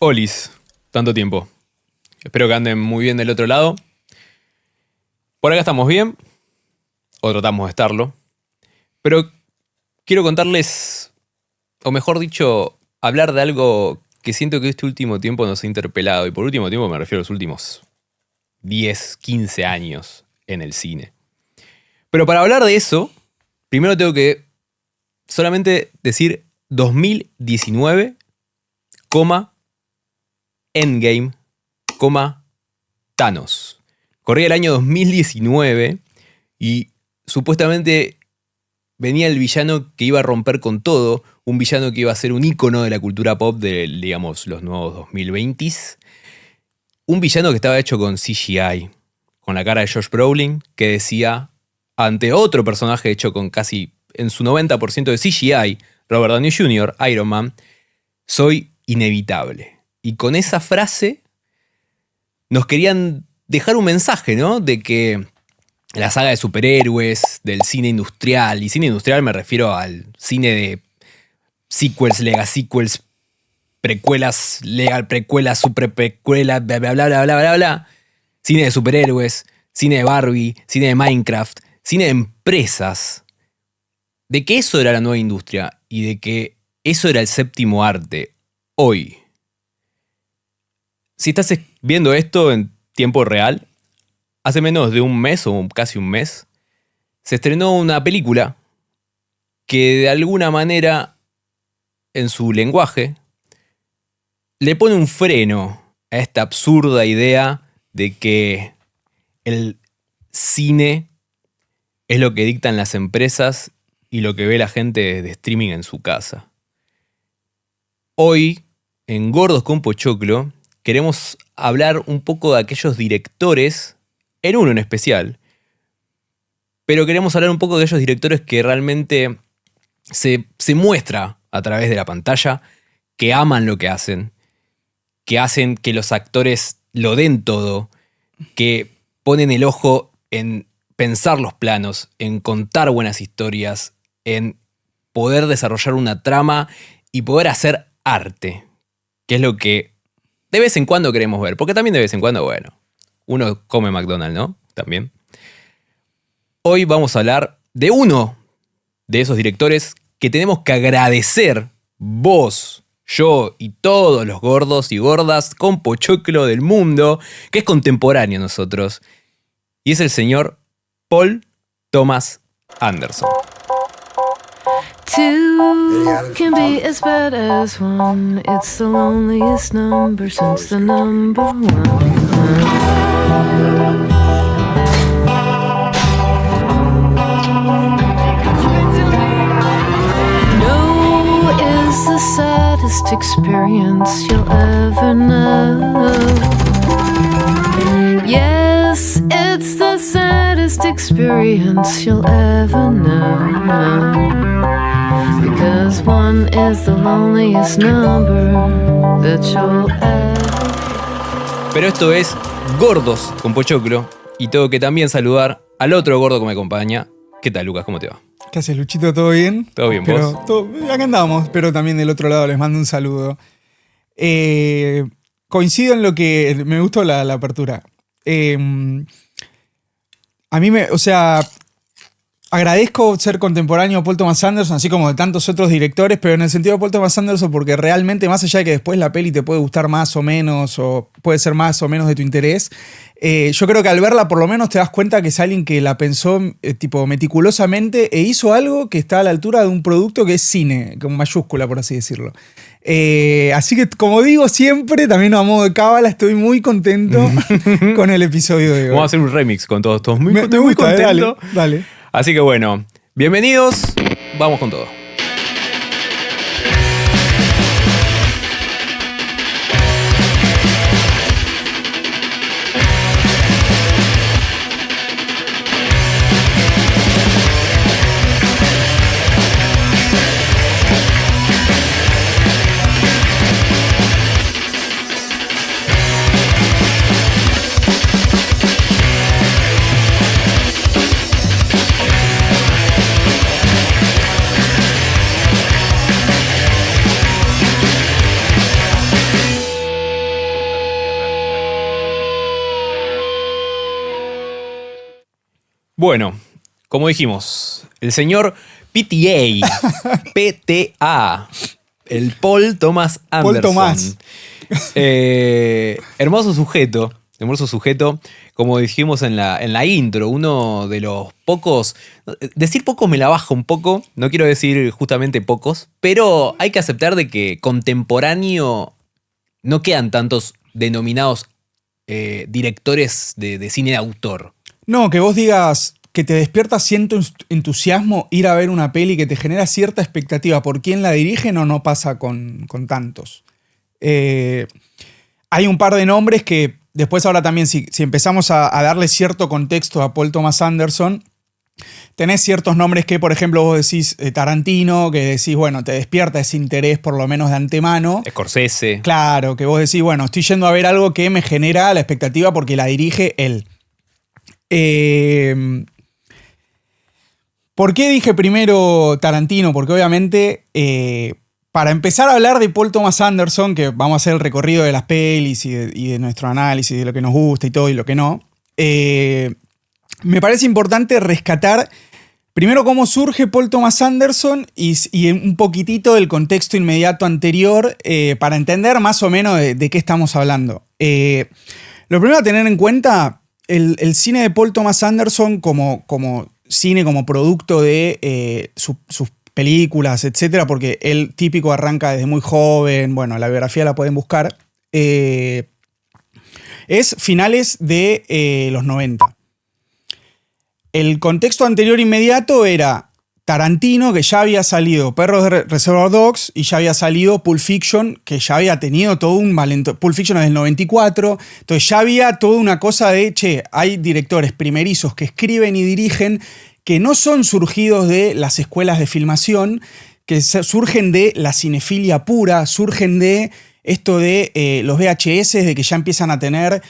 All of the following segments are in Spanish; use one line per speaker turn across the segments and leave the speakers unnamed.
Olis, tanto tiempo. Espero que anden muy bien del otro lado. Por acá estamos bien, o tratamos de estarlo. Pero quiero contarles, o mejor dicho, hablar de algo que siento que este último tiempo nos ha interpelado. Y por último tiempo me refiero a los últimos 10, 15 años en el cine. Pero para hablar de eso, primero tengo que solamente decir 2019, Endgame, Thanos. Corría el año 2019 y supuestamente venía el villano que iba a romper con todo, un villano que iba a ser un ícono de la cultura pop de, digamos, los nuevos 2020s. Un villano que estaba hecho con CGI, con la cara de Josh Brolin, que decía, ante otro personaje hecho con casi en su 90% de CGI, Robert Downey Jr., Iron Man, soy inevitable. Y con esa frase nos querían dejar un mensaje, ¿no? De que la saga de superhéroes, del cine industrial, y cine industrial me refiero al cine de sequels, legasequels, precuelas, legal precuelas, super precuelas, bla bla bla bla bla bla bla. Cine de superhéroes, cine de Barbie, cine de Minecraft, cine de empresas. De que eso era la nueva industria y de que eso era el séptimo arte hoy. Si estás viendo esto en tiempo real, hace menos de un mes o casi un mes, se estrenó una película que de alguna manera, en su lenguaje, le pone un freno a esta absurda idea de que el cine es lo que dictan las empresas y lo que ve la gente de streaming en su casa. Hoy, en Gordos con Pochoclo, queremos hablar un poco de aquellos directores, en uno en especial, pero queremos hablar un poco de aquellos directores que realmente se muestra a través de la pantalla, que aman lo que hacen que los actores lo den todo, que ponen el ojo en pensar los planos, en contar buenas historias, en poder desarrollar una trama y poder hacer arte, que es lo que de vez en cuando queremos ver, porque también de vez en cuando, bueno, uno come McDonald's, ¿no? También. Hoy vamos a hablar de uno de esos directores que tenemos que agradecer, vos, yo y todos los gordos y gordas con pochoclo del mundo, que es contemporáneo a nosotros, y es el señor Paul Thomas Anderson.
Two can be as bad as one. It's the loneliest number since the number one. No is the saddest experience you'll ever know. Yes, it's the saddest experience you'll ever know. Because one is the loneliest number that you'll ever.
Pero esto es Gordos con Pochoclo y tengo que también saludar al otro gordo que me acompaña. ¿Qué tal, Lucas? ¿Cómo te va?
¿Qué haces, Luchito? ¿Todo bien?
¿Todo bien,
pero,
vos?
Acá andamos, pero también del otro lado les mando un saludo. Coincido en lo que... Me gustó la apertura. A mí agradezco ser contemporáneo a Paul Thomas Anderson, así como de tantos otros directores, pero en el sentido de Paul Thomas Anderson, porque realmente, más allá de que después la peli te puede gustar más o menos, o puede ser más o menos de tu interés, yo creo que al verla por lo menos te das cuenta que es alguien que la pensó meticulosamente e hizo algo que está a la altura de un producto que es cine, con mayúscula, por así decirlo. Así que, como digo siempre, también a modo de cábala, estoy muy contento con el episodio de hoy.
Vamos a hacer un remix con todos. Estoy
Me
muy
gusta,
contento.
Dale.
Así que bueno, bienvenidos, vamos con todo. Bueno, como dijimos, el señor PTA, el Paul Thomas Anderson.
Paul Thomas.
Hermoso sujeto, como dijimos en la intro, uno de los pocos, decir pocos me la baja un poco, no quiero decir justamente pocos, pero hay que aceptar de que contemporáneo no quedan tantos denominados directores de cine de autor.
No, que vos digas que te despierta cierto entusiasmo ir a ver una peli que te genera cierta expectativa por quién la dirige, no pasa con tantos. Hay un par de nombres que después ahora también si empezamos a darle cierto contexto a Paul Thomas Anderson, tenés ciertos nombres que, por ejemplo, vos decís Tarantino, que decís, bueno, te despierta ese interés por lo menos de antemano.
Scorsese.
Claro, que vos decís, bueno, estoy yendo a ver algo que me genera la expectativa porque la dirige él. ¿Por qué dije primero Tarantino? Porque obviamente, para empezar a hablar de Paul Thomas Anderson, que vamos a hacer el recorrido de las pelis y de nuestro análisis, de lo que nos gusta y todo y lo que no, me parece importante rescatar primero cómo surge Paul Thomas Anderson y un poquitito del contexto inmediato anterior para entender más o menos de qué estamos hablando. Lo primero a tener en cuenta, el cine de Paul Thomas Anderson como cine, como producto de sus películas, etcétera, porque él típico arranca desde muy joven, bueno, la biografía la pueden buscar, es finales de los 90. El contexto anterior inmediato era Tarantino, que ya había salido Perros de Reservoir Dogs y ya había salido Pulp Fiction, que ya había tenido todo un valento. Pulp Fiction es del 94, entonces ya había toda una cosa de, hay directores primerizos que escriben y dirigen que no son surgidos de las escuelas de filmación, que surgen de la cinefilia pura, surgen de esto de los VHS, de que ya empiezan a tener...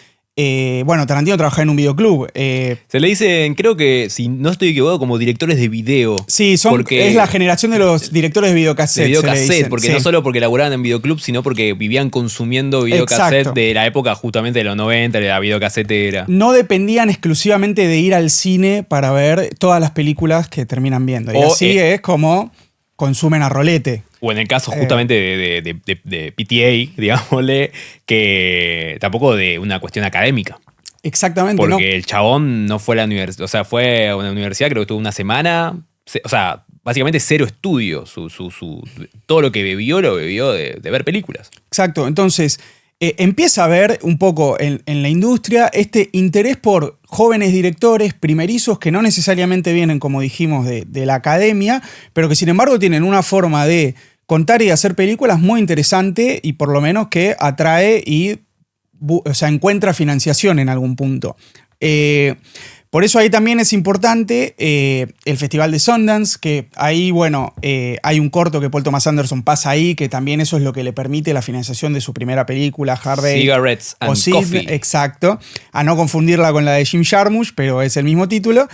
bueno, Tarantino trabajaba en un videoclub.
Se le dicen, creo que, si no estoy equivocado, como directores de video.
Sí, es la generación de los directores de videocassette.
De videocassette, porque sí. No solo porque laburaban en videoclub, sino porque vivían consumiendo videocassette de la época justamente de los 90, de la videocassetera. No
dependían exclusivamente de ir al cine para ver todas las películas que terminan viendo. Y así es como consumen a rolete.
O en el caso justamente de PTA, digámosle, que tampoco de una cuestión académica.
Exactamente.
Porque el chabón no fue a la universidad, o sea, fue a una universidad, creo que estuvo una semana, o sea, básicamente cero estudio. Todo lo que bebió, lo bebió de ver películas.
Exacto, entonces empieza a haber un poco en la industria este interés por jóvenes directores primerizos que no necesariamente vienen, como dijimos, de la academia, pero que sin embargo tienen una forma de contar y hacer películas muy interesante y por lo menos que atrae y encuentra financiación en algún punto. Por eso ahí también es importante el Festival de Sundance, que ahí, bueno, hay un corto que Paul Thomas Anderson pasa ahí, que también eso es lo que le permite la financiación de su primera película, Hard Day.
Cigarettes and Coffee.
Exacto. A no confundirla con la de Jim Jarmusch, pero es el mismo título.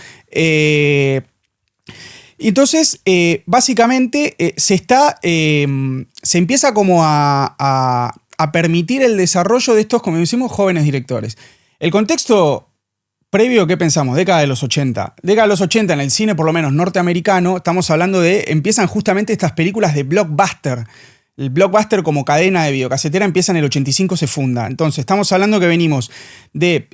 Entonces, básicamente, se empieza como a permitir el desarrollo de estos, como decimos, jóvenes directores. El contexto previo, ¿qué pensamos? Década de los 80. Década de los 80 en el cine, por lo menos norteamericano, estamos hablando empiezan justamente estas películas de blockbuster. El blockbuster como cadena de videocasetera empieza en el 85, se funda. Entonces, estamos hablando que venimos de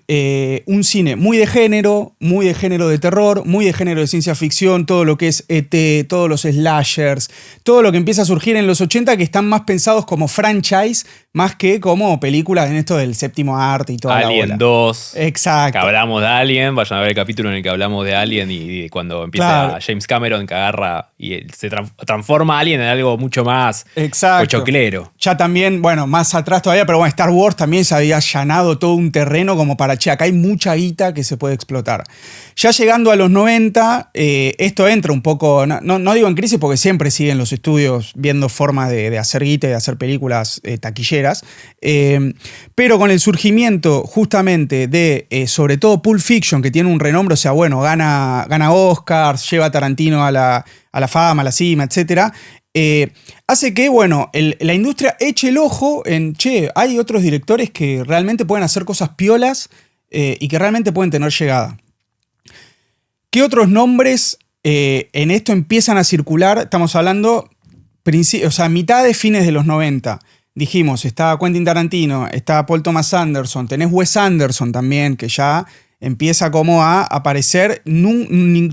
un cine muy de género de terror, muy de género de ciencia ficción, todo lo que es ET, todos los slashers, todo lo que empieza a surgir en los 80 que están más pensados como franchise, más que como películas en esto del séptimo arte y toda la bola.
Alien 2.
Exacto.
Que hablamos de Alien, vayan a ver el capítulo en el que hablamos de Alien y cuando empieza James Cameron que agarra y se transforma Alien en algo mucho más pochoclero. Ya también, bueno, más atrás todavía, pero bueno, Star Wars también se había allanado todo un terreno como para, acá hay mucha guita que se puede explotar. Ya llegando a los 90, esto entra un poco, no digo en crisis porque siempre siguen los estudios viendo formas de hacer guita y de hacer películas taquilleras, pero con el surgimiento justamente de, sobre todo Pulp Fiction, que tiene un renombre, o sea, bueno, gana Oscars, lleva a Tarantino a la fama, a la cima, etc., hace que, bueno, la industria eche el ojo en, hay otros directores que realmente pueden hacer cosas piolas y que realmente pueden tener llegada.
¿Qué otros nombres en esto empiezan a circular? Estamos hablando, mitad de fines de los 90. Dijimos, está Quentin Tarantino, está Paul Thomas Anderson, tenés Wes Anderson también, que ya empieza como a aparecer.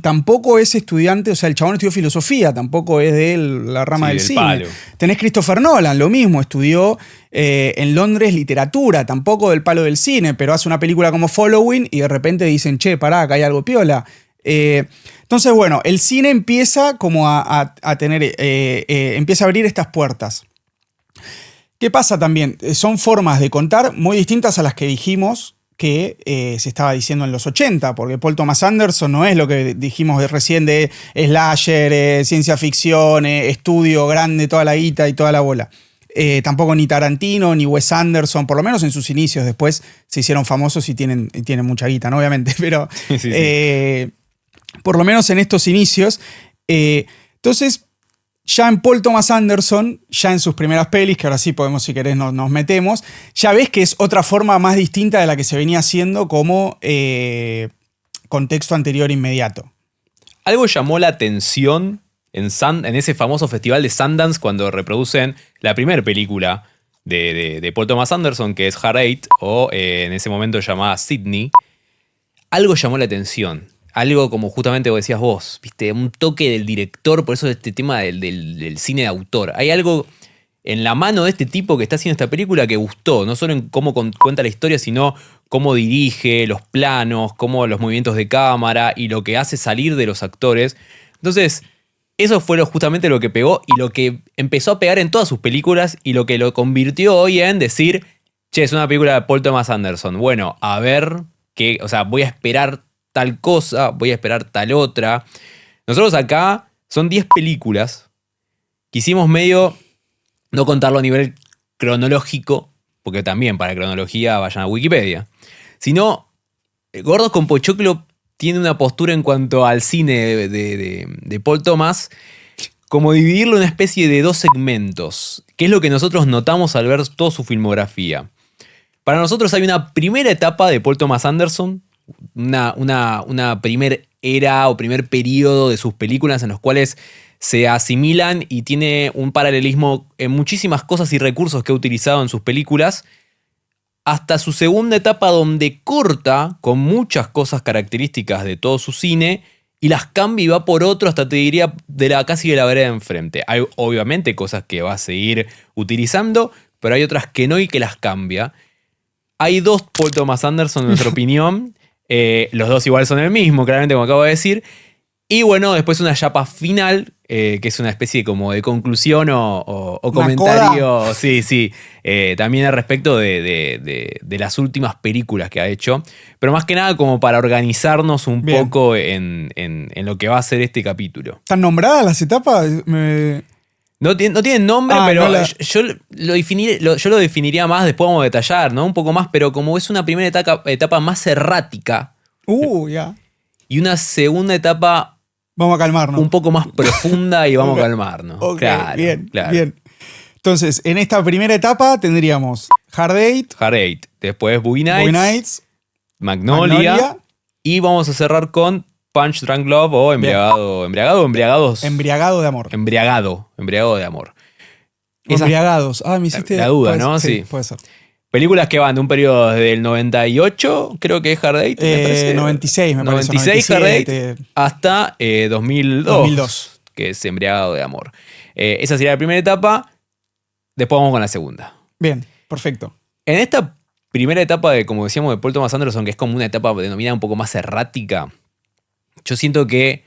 Tampoco es estudiante, o sea, el chabón estudió filosofía, tampoco es de la rama del cine.
palo.
Tenés Christopher Nolan, lo mismo, estudió en Londres literatura, tampoco del palo del cine, pero hace una película como Following y de repente dicen, che, pará, acá hay algo piola. Entonces, bueno, el cine empieza como a tener, empieza a abrir estas puertas. ¿Qué pasa también? Son formas de contar muy distintas a las que dijimos que se estaba diciendo en los 80, porque Paul Thomas Anderson no es lo que dijimos recién de slasher, ciencia ficción, estudio grande, toda la guita y toda la bola. Tampoco ni Tarantino ni Wes Anderson, por lo menos en sus inicios. Después se hicieron famosos y tienen mucha guita, ¿no? Obviamente, pero sí. Por lo menos en estos inicios. Entonces, ya en Paul Thomas Anderson, ya en sus primeras pelis, que ahora sí podemos, si querés, nos metemos, ya ves que es otra forma más distinta de la que se venía haciendo como contexto anterior inmediato.
Algo llamó la atención en ese famoso festival de Sundance cuando reproducen la primera película de Paul Thomas Anderson, que es Hard Eight, o en ese momento llamada Sydney. Algo llamó la atención. Algo como justamente vos decías vos, ¿viste? Un toque del director, por eso este tema del cine de autor. Hay algo en la mano de este tipo que está haciendo esta película que gustó, no solo en cómo cuenta la historia, sino cómo dirige, los planos, cómo los movimientos de cámara y lo que hace salir de los actores. Entonces, eso fue justamente lo que pegó y lo que empezó a pegar en todas sus películas y lo que lo convirtió hoy en decir, che, es una película de Paul Thomas Anderson. Bueno, a ver qué, o sea, voy a esperar tal cosa, voy a esperar tal otra. Nosotros acá son 10 películas. Quisimos medio no contarlo a nivel cronológico, porque también para cronología vayan a Wikipedia, sino Gordos con Pochoclo tiene una postura en cuanto al cine de Paul Thomas, como dividirlo en una especie de 2 segmentos, que es lo que nosotros notamos al ver toda su filmografía. Para nosotros hay una primera etapa de Paul Thomas Anderson, una primer era o primer periodo de sus películas en los cuales se asimilan y tiene un paralelismo en muchísimas cosas y recursos que ha utilizado en sus películas, hasta su segunda etapa donde corta con muchas cosas características de todo su cine y las cambia y va por otro hasta te diría casi de la vereda de enfrente. Hay obviamente cosas que va a seguir utilizando, pero hay otras que no y que las cambia. Hay 2 Paul Thomas Anderson en nuestra opinión. Los 2 igual son el mismo, claramente, como acabo de decir. Y bueno, después una chapa final, que es una especie como de conclusión o comentario. Sí. También al respecto de las últimas películas que ha hecho. Pero más que nada como para organizarnos un poco en lo que va a ser este capítulo.
¿Están nombradas las etapas?
No tienen nombre, pero yo lo definiría más, después vamos a detallar, ¿no? Un poco más, pero como es una primera etapa más errática.
Ya.
Y una segunda etapa.
Vamos a calmarnos.
Un poco más profunda y vamos a calmarnos.
Okay, claro, bien. Entonces, en esta primera etapa tendríamos Hard Eight.
Después Boogie Nights. Magnolia. Y vamos a cerrar con Punch Drunk Love o Embriagados.
Embriagado de amor.
Embriagado de amor.
Embriagados. Me hiciste
la duda, ¿no?
Sí, puede ser.
Películas que van de un periodo desde el 98, creo que es Hard Eight, me parece.
96, me parece.
96 Hard Eight, hasta 2002, que es Embriagado de amor. Esa sería la primera etapa. Después vamos con la segunda.
Bien, perfecto.
En esta primera etapa de, como decíamos, de Paul Thomas Anderson, que es como una etapa denominada un poco más errática, yo siento que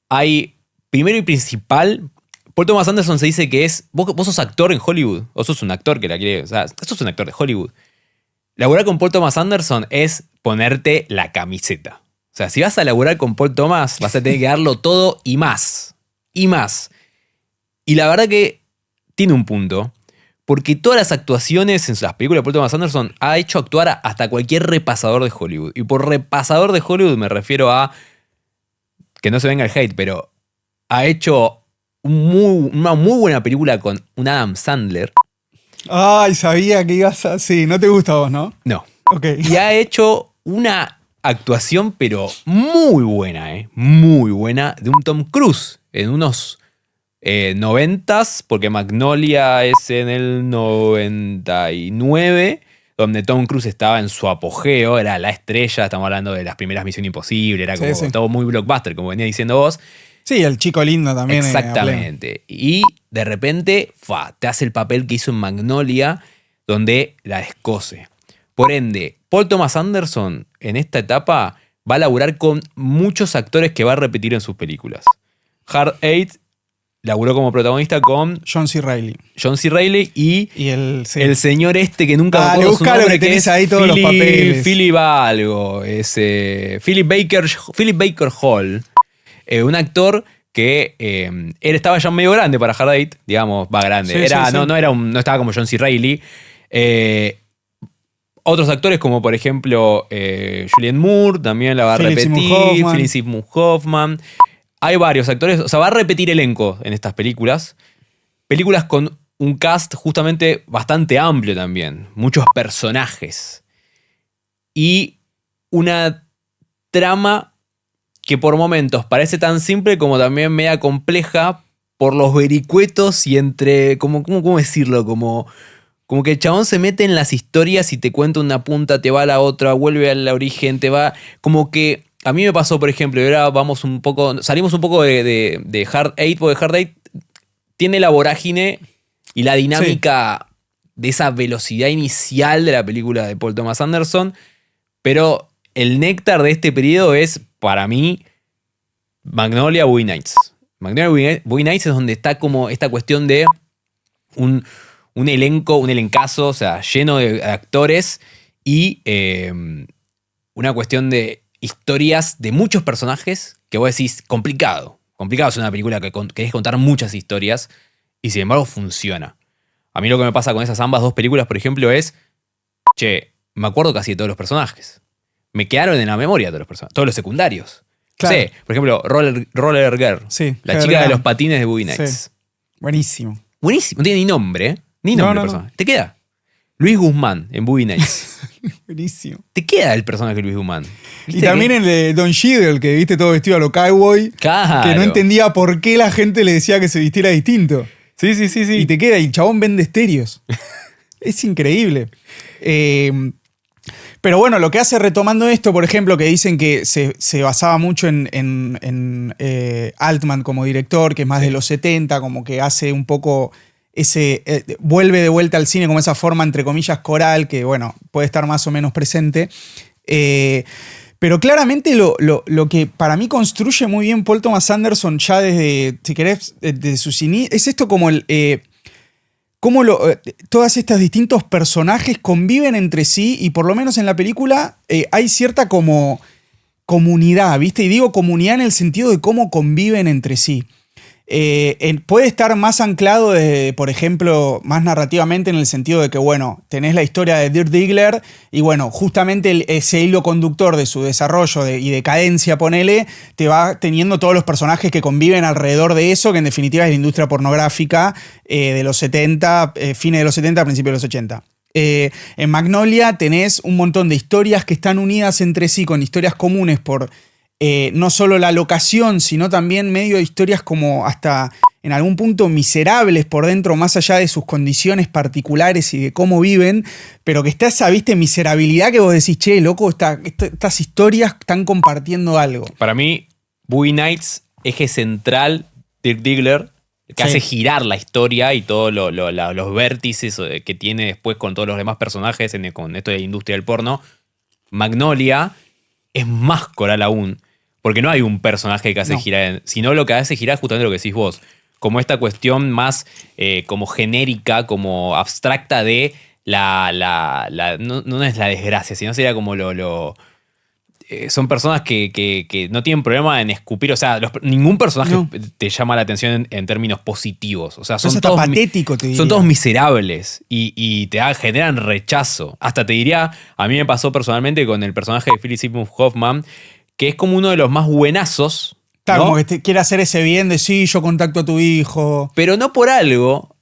hay, primero y principal, Paul Thomas Anderson se dice que es, vos sos actor en Hollywood, o sos un actor que la quiere, o sea, sos un actor de Hollywood. Laburar con Paul Thomas Anderson es ponerte la camiseta. O sea, si vas a laburar con Paul Thomas, vas a tener que darlo todo y más. Y más. Y la verdad que tiene un punto, porque todas las actuaciones en las películas de Paul Thomas Anderson ha hecho actuar hasta cualquier repasador de Hollywood. Y por repasador de Hollywood me refiero a, que no se venga el hate, pero ha hecho una muy buena película con un Adam Sandler.
Ay, sabía que ibas a... Sí, no te gusta a vos, ¿no?
No.
Ok.
Y ha hecho una actuación, pero muy buena, muy buena, de un Tom Cruise en unos 90s, porque Magnolia es en el 99, donde Tom Cruise estaba en su apogeo, era la estrella, estamos hablando de las primeras Misión Imposible, era como todo muy blockbuster, como venía diciendo vos.
Sí, el chico lindo también.
Exactamente. Y de repente, te hace el papel que hizo en Magnolia, donde la descose. Por ende, Paul Thomas Anderson en esta etapa va a laburar con muchos actores que va a repetir en sus películas. Hard Eight laburó como protagonista con
John C. Reilly.
John C. Reilly y
el
señor este que nunca me acuerdo su nombre,
que es ahí todos los papeles.
Philip algo. Philip Baker Hall. Un actor que él estaba ya medio grande para Hard Eight, digamos, va grande.
Sí,
no estaba como John C. Reilly. Otros actores como por ejemplo Julianne Moore también la va a repetir. Philip Seymour Hoffman. Hay varios actores, o sea, va a repetir elenco en estas películas. Películas con un cast justamente bastante amplio también. Muchos personajes. Y una trama que por momentos parece tan simple como también media compleja por los vericuetos y entre... ¿Cómo decirlo? Como que el chabón se mete en las historias y te cuenta una punta, te va a la otra, vuelve al origen, te va... Como que a mí me pasó, por ejemplo, y ahora salimos un poco de Hard Eight, porque Hard Eight tiene la vorágine y la dinámica de esa velocidad inicial de la película de Paul Thomas Anderson, pero el néctar de este periodo es, para mí, Magnolia, Boogie Nights. Magnolia, Boogie Nights es donde está como esta cuestión de un elencazo, o sea, lleno de actores y una cuestión de historias de muchos personajes que vos decís, complicado. Complicado es una película que querés contar muchas historias y sin embargo funciona. A mí lo que me pasa con esas ambas dos películas, por ejemplo, es, me acuerdo casi de todos los personajes. Me quedaron en la memoria todos los personajes, todos los secundarios. Claro. No sé, por ejemplo, Roller Girl, la chica de los patines de Boogie Nights.
Sí. Buenísimo.
Buenísimo, no tiene ni nombre, Ni nombre de personaje. Te queda Luis Guzmán en Boogie Nights.
Buenísimo.
Te queda el personaje de Luis Guzmán.
Y también el de Don Cheadle, que viste todo vestido a lo cowboy.
Claro.
Que no entendía por qué la gente le decía que se vistiera distinto.
Sí.
Y te queda, y el chabón vende estéreos. Es increíble. Pero bueno, lo que hace retomando esto, por ejemplo, que dicen que se basaba mucho en Altman como director, que es más de los 70, como que hace un poco vuelve de vuelta al cine como esa forma, entre comillas, coral, que bueno, puede estar más o menos presente. Pero claramente lo que para mí construye muy bien Paul Thomas Anderson ya desde, si querés, desde sus inicios, es esto como cómo todos estos distintos personajes conviven entre sí y por lo menos en la película hay cierta como comunidad, ¿viste? Y digo comunidad en el sentido de cómo conviven entre sí. Puede estar más anclado, por ejemplo, más narrativamente en el sentido de que, bueno, tenés la historia de Dirk Diggler y, bueno, justamente ese hilo conductor de su desarrollo y decadencia, ponele, te va teniendo todos los personajes que conviven alrededor de eso, que en definitiva es la industria pornográfica de los 70, fines de los 70, principios de los 80. En Magnolia tenés un montón de historias que están unidas entre sí con historias comunes por... no solo la locación, sino también medio de historias como hasta en algún punto miserables por dentro, más allá de sus condiciones particulares y de cómo viven, pero que está esa, ¿viste? Miserabilidad que vos decís, che, loco, estas historias están compartiendo algo.
Para mí, Boogie Nights, eje central, Dirk Diggler, que hace girar la historia y todos los vértices que tiene después con todos los demás personajes con esto de la industria del porno. Magnolia es más coral aún. Porque no hay un personaje que hace girar, sino lo que hace girar es justamente lo que decís vos. Como esta cuestión más como genérica, como abstracta de no es la desgracia, sino sería como son personas que no tienen problema en escupir. O sea, ningún personaje te llama la atención en términos positivos. O sea, son todos
patético, te diría.
Son todos miserables y generan rechazo. Hasta te diría, a mí me pasó personalmente con el personaje de Philip Seymour Hoffman, que es como uno de los más buenazos.
Claro,
¿no?
como que quiere hacer ese bien de sí, yo contacto a tu hijo.
Pero no por algo.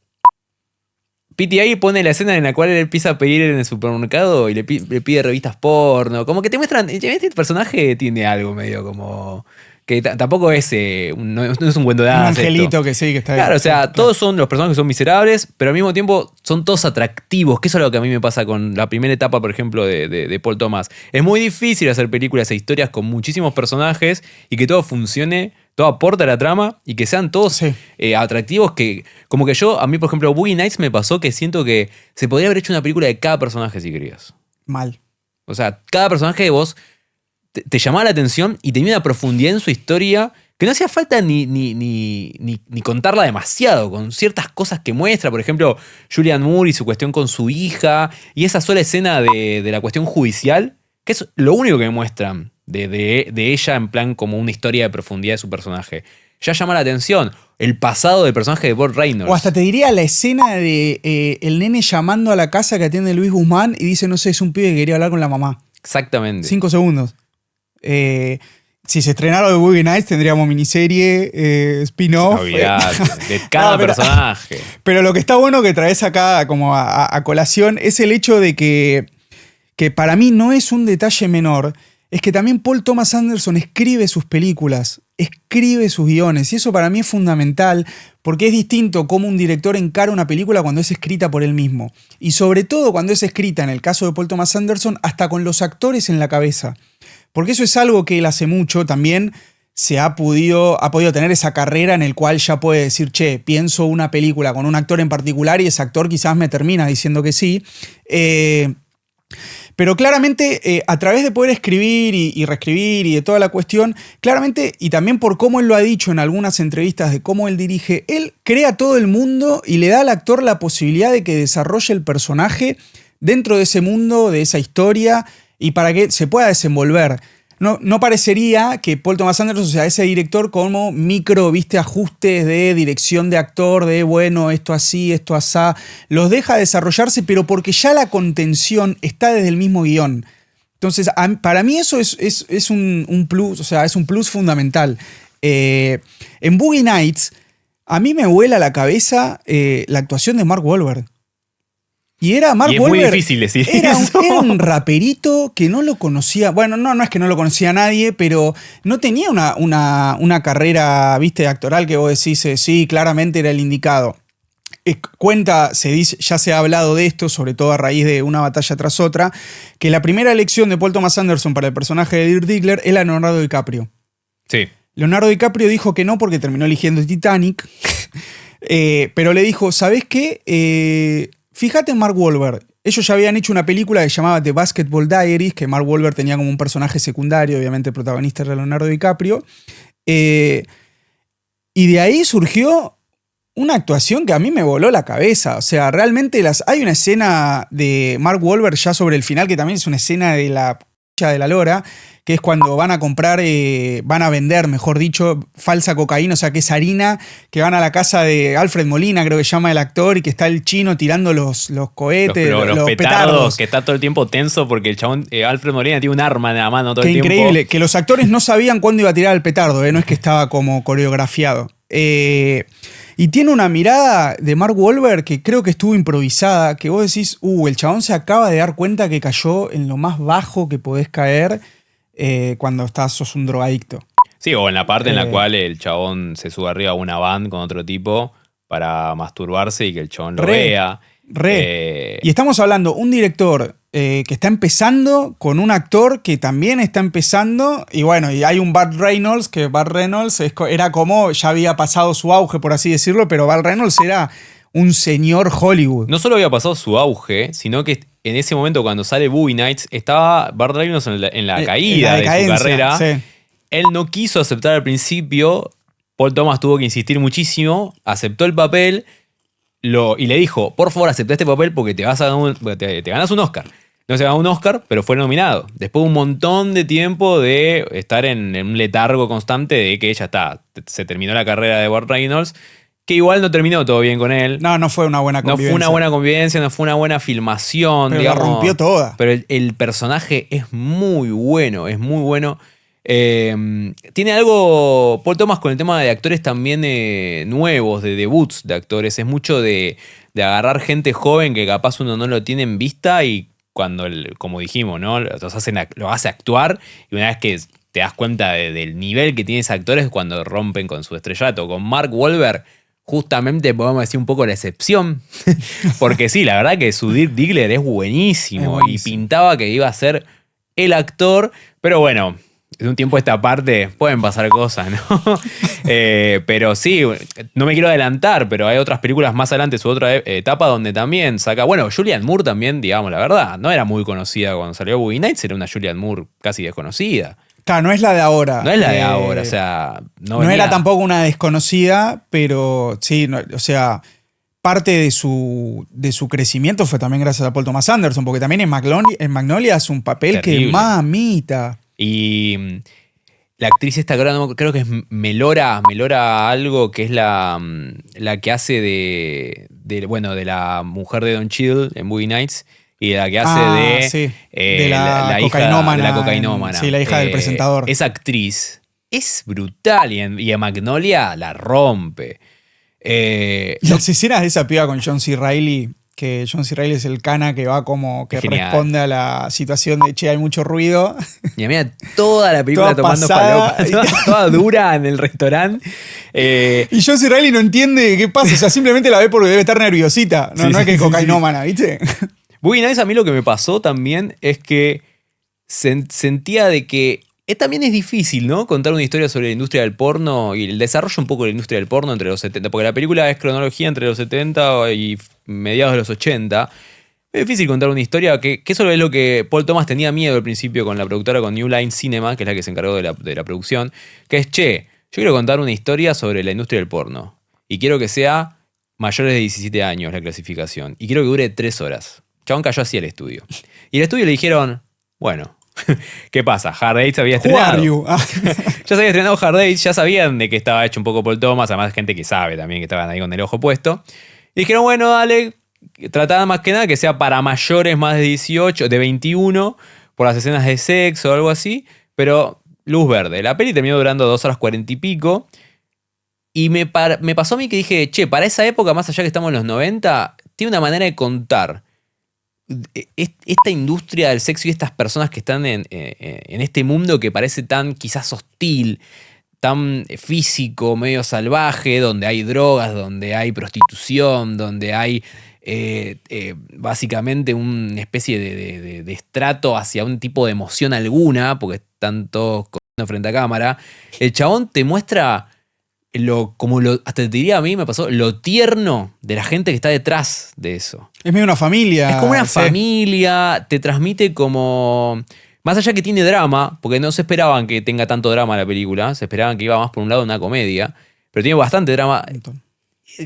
PTA pone la escena en la cual él empieza a pedir en el supermercado y le pide revistas porno. Como que te muestran, este personaje tiene algo medio como... Que tampoco es, no es un cuento de
Un
hadas
angelito
esto.
que sí, que está ahí.
Claro, o sea,
Claro.
todos son los personajes que son miserables, pero al mismo tiempo son todos atractivos, que eso es lo que a mí me pasa con la primera etapa, por ejemplo, de Paul Thomas. Es muy difícil hacer películas e historias con muchísimos personajes y que todo funcione, todo aporte a la trama y que sean todos
Sí.
atractivos. Que como que a mí, por ejemplo, Boogie Nights me pasó que siento que se podría haber hecho una película de cada personaje si querías.
Mal.
O sea, cada personaje de vos te llamaba la atención y tenía una profundidad en su historia que no hacía falta ni contarla demasiado, con ciertas cosas que muestra. Por ejemplo, Julianne Moore y su cuestión con su hija, y esa sola escena de la cuestión judicial, que es lo único que muestran de ella en plan como una historia de profundidad de su personaje. Ya llama la atención el pasado del personaje de Burt Reynolds.
O hasta te diría la escena de el nene llamando a la casa que atiende Luis Guzmán y dice, no sé, es un pibe que quería hablar con la mamá.
Exactamente.
5 segundos. Si se estrenara de Boogie Nights tendríamos miniserie, spin-off.
Olvidate, de cada
No, pero-
personaje.
Pero lo que está bueno que traes acá como a colación es el hecho de que para mí no es un detalle menor, es que también Paul Thomas Anderson escribe sus películas, escribe sus guiones, y eso para mí es fundamental, porque es distinto cómo un director encara una película cuando es escrita por él mismo. Y sobre todo cuando es escrita, en el caso de Paul Thomas Anderson, hasta con los actores en la cabeza. Porque eso es algo que él hace mucho, también ha podido tener esa carrera en el cual ya puede decir, che, pienso una película con un actor en particular y ese actor quizás me termina diciendo que sí. Pero claramente, a través de poder escribir y reescribir y de toda la cuestión, claramente, y también por cómo él lo ha dicho en algunas entrevistas de cómo él dirige, él crea todo el mundo y le da al actor la posibilidad de que desarrolle el personaje dentro de ese mundo, de esa historia, y para que se pueda desenvolver. No parecería que Paul Thomas Anderson sea ese director como ajustes de dirección de actor, de bueno, esto así, esto asá. Los deja desarrollarse, pero porque ya la contención está desde el mismo guión. Entonces, para mí eso es un plus, o sea, es un plus fundamental. En Boogie Nights, a mí me vuela la cabeza la actuación de Mark Wahlberg. Y era Mark
Y es muy
Wahlberg.
difícil decir
Era
eso.
un raperito que no lo conocía. Bueno, no es que no lo conocía nadie, pero no tenía una carrera, viste, actoral que vos decís, sí, claramente era el indicado. Se dice, ya se ha hablado de esto, sobre todo a raíz de Una batalla tras otra, que la primera elección de Paul Thomas Anderson para el personaje de Dirk Diggler era Leonardo DiCaprio.
Sí.
Leonardo DiCaprio dijo que no porque terminó eligiendo Titanic, pero le dijo, ¿sabés qué? Fíjate en Mark Wahlberg. Ellos ya habían hecho una película que se llamaba The Basketball Diaries, que Mark Wahlberg tenía como un personaje secundario, obviamente el protagonista era Leonardo DiCaprio. Y de ahí surgió una actuación que a mí me voló la cabeza. O sea, realmente hay una escena de Mark Wahlberg ya sobre el final, que también es una escena de la de la lora, que es cuando van a comprar, van a vender, mejor dicho, falsa cocaína, o sea, que es harina, que van a la casa de Alfred Molina, creo que se llama el actor, y que está el chino tirando los cohetes,
Los
los
petardos, que está todo el tiempo tenso porque el chabón, Alfred Molina, tiene un arma en la mano todo
Qué
el tiempo.
increíble, que los actores no sabían cuándo iba a tirar el petardo, no es que estaba como coreografiado. Y tiene una mirada de Mark Wahlberg que creo que estuvo improvisada, que vos decís, el chabón se acaba de dar cuenta que cayó en lo más bajo que podés caer cuando sos un drogadicto.
Sí, o en la parte en la cual el chabón se sube arriba a una van con otro tipo para masturbarse y que el chabón lo vea.
Y estamos hablando un director que está empezando con un actor que también está empezando, y bueno, y hay un Burt Reynolds, que Burt Reynolds era como, ya había pasado su auge, por así decirlo, pero Burt Reynolds era un señor Hollywood.
No solo había pasado su auge, sino que en ese momento cuando sale Boogie Nights estaba Burt Reynolds en la caída de su carrera.
Sí.
Él no quiso aceptar al principio, Paul Thomas tuvo que insistir muchísimo, aceptó el papel y le dijo, por favor, acepta este papel porque te ganas un Oscar. No se ganó un Oscar, pero fue nominado. Después de un montón de tiempo de estar en un letargo constante de que ya está, se terminó la carrera de Burt Reynolds, que igual no terminó todo bien con él.
No fue una buena convivencia.
No fue una buena convivencia, no fue una buena filmación.
Pero
digamos,
la rompió toda.
Pero el personaje es muy bueno, es muy bueno. Tiene algo Paul Thomas con el tema de actores también nuevos, de debuts de actores. Es mucho de de agarrar gente joven que capaz uno no lo tiene en vista y cuando, como dijimos, ¿no? Lo hace actuar y una vez que te das cuenta del nivel que tiene ese actor es cuando rompen con su estrellato. Con Mark Wahlberg, justamente podemos decir un poco la excepción, porque sí, la verdad que su Dirk Diggler es buenísimo y pintaba que iba a ser el actor, pero bueno, de un tiempo a esta parte pueden pasar cosas, ¿no? Pero sí, no me quiero adelantar, pero hay otras películas más adelante, su otra etapa donde también saca... Bueno, Julianne Moore también, digamos la verdad, no era muy conocida cuando salió Boogie Nights, era una Julianne Moore casi desconocida.
Claro, no es la de ahora.
No es la de ahora, o sea...
No era tampoco una desconocida, pero sí, o sea, parte de su crecimiento fue también gracias a Paul Thomas Anderson, porque también en Magnolia hace un papel
terrible.
Que mamita.
Y la actriz esta, creo que es Melora algo, que es la que hace de la mujer de Don Cheadle en Boogie Nights. Y la que hace
de la cocainómana.
De la cocainómana.
Sí, la hija del presentador.
Esa actriz es brutal y en Magnolia la rompe.
Las escenas de esa piba con John C. Reilly, que John C. Reilly es el cana que va como que responde a la situación de che, hay mucho ruido.
Y a mí toda la película
toda
tomando
pasada,
falopa, toda dura en el restaurante.
Y John C. Reilly no entiende qué pasa, o sea, simplemente la ve porque debe estar nerviosita. No,
Sí,
no es que es
sí,
cocainómana, ¿viste?
Boogie Nights, a mí lo que me pasó también es que sentía de que también es difícil, ¿no? Contar una historia sobre la industria del porno y el desarrollo un poco de la industria del porno entre los 70, porque la película es cronología entre los 70 y mediados de los 80. Es difícil contar una historia que eso es lo que Paul Thomas tenía miedo al principio con la productora, con New Line Cinema, que es la que se encargó de la producción, que es, yo quiero contar una historia sobre la industria del porno y quiero que sea mayores de 17 años la clasificación y quiero que dure 3 horas. Chabón cayó así al estudio. Y el estudio le dijeron, bueno, ¿qué pasa? Hard Eight se había estrenado. Ya se había estrenado Hard Eight, ya sabían de que estaba hecho un poco Paul Thomas, además gente que sabe también que estaban ahí con el ojo puesto. Y dijeron, bueno, dale, tratad más que nada que sea para mayores más de 18, de 21, por las escenas de sexo o algo así, pero luz verde. La peli terminó durando 2 horas 40 y pico. Y me pasó a mí que dije, para esa época, más allá que estamos en los 90, tiene una manera de contar esta industria del sexo y estas personas que están en este mundo que parece tan quizás hostil, tan físico, medio salvaje, donde hay drogas, donde hay prostitución, donde hay básicamente una especie de estrato hacia un tipo de emoción alguna, porque están todos corriendo frente a cámara. El chabón te muestra hasta te diría a mí, me pasó, lo tierno de la gente que está detrás de eso.
Es medio una familia.
Es como una familia, te transmite como... Más allá que tiene drama, porque no se esperaban que tenga tanto drama la película, se esperaban que iba más por un lado una comedia, pero tiene bastante drama.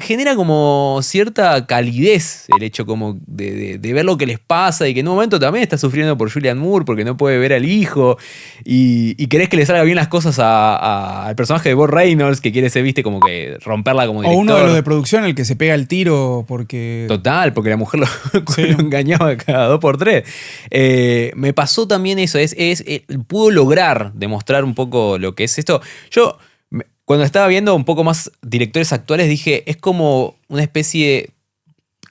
Genera como cierta calidez el hecho como de ver lo que les pasa y que en un momento también está sufriendo por Julianne Moore porque no puede ver al hijo y querés que le salga bien las cosas al personaje de Bob Reynolds que quiere ser, viste, como que romperla como director.
O uno de los de producción el que se pega el tiro porque...
Total, porque la mujer lo engañaba cada 2 por 3. Me pasó también eso, pudo lograr demostrar un poco lo que es esto. Yo... Cuando estaba viendo un poco más directores actuales, dije, es como una especie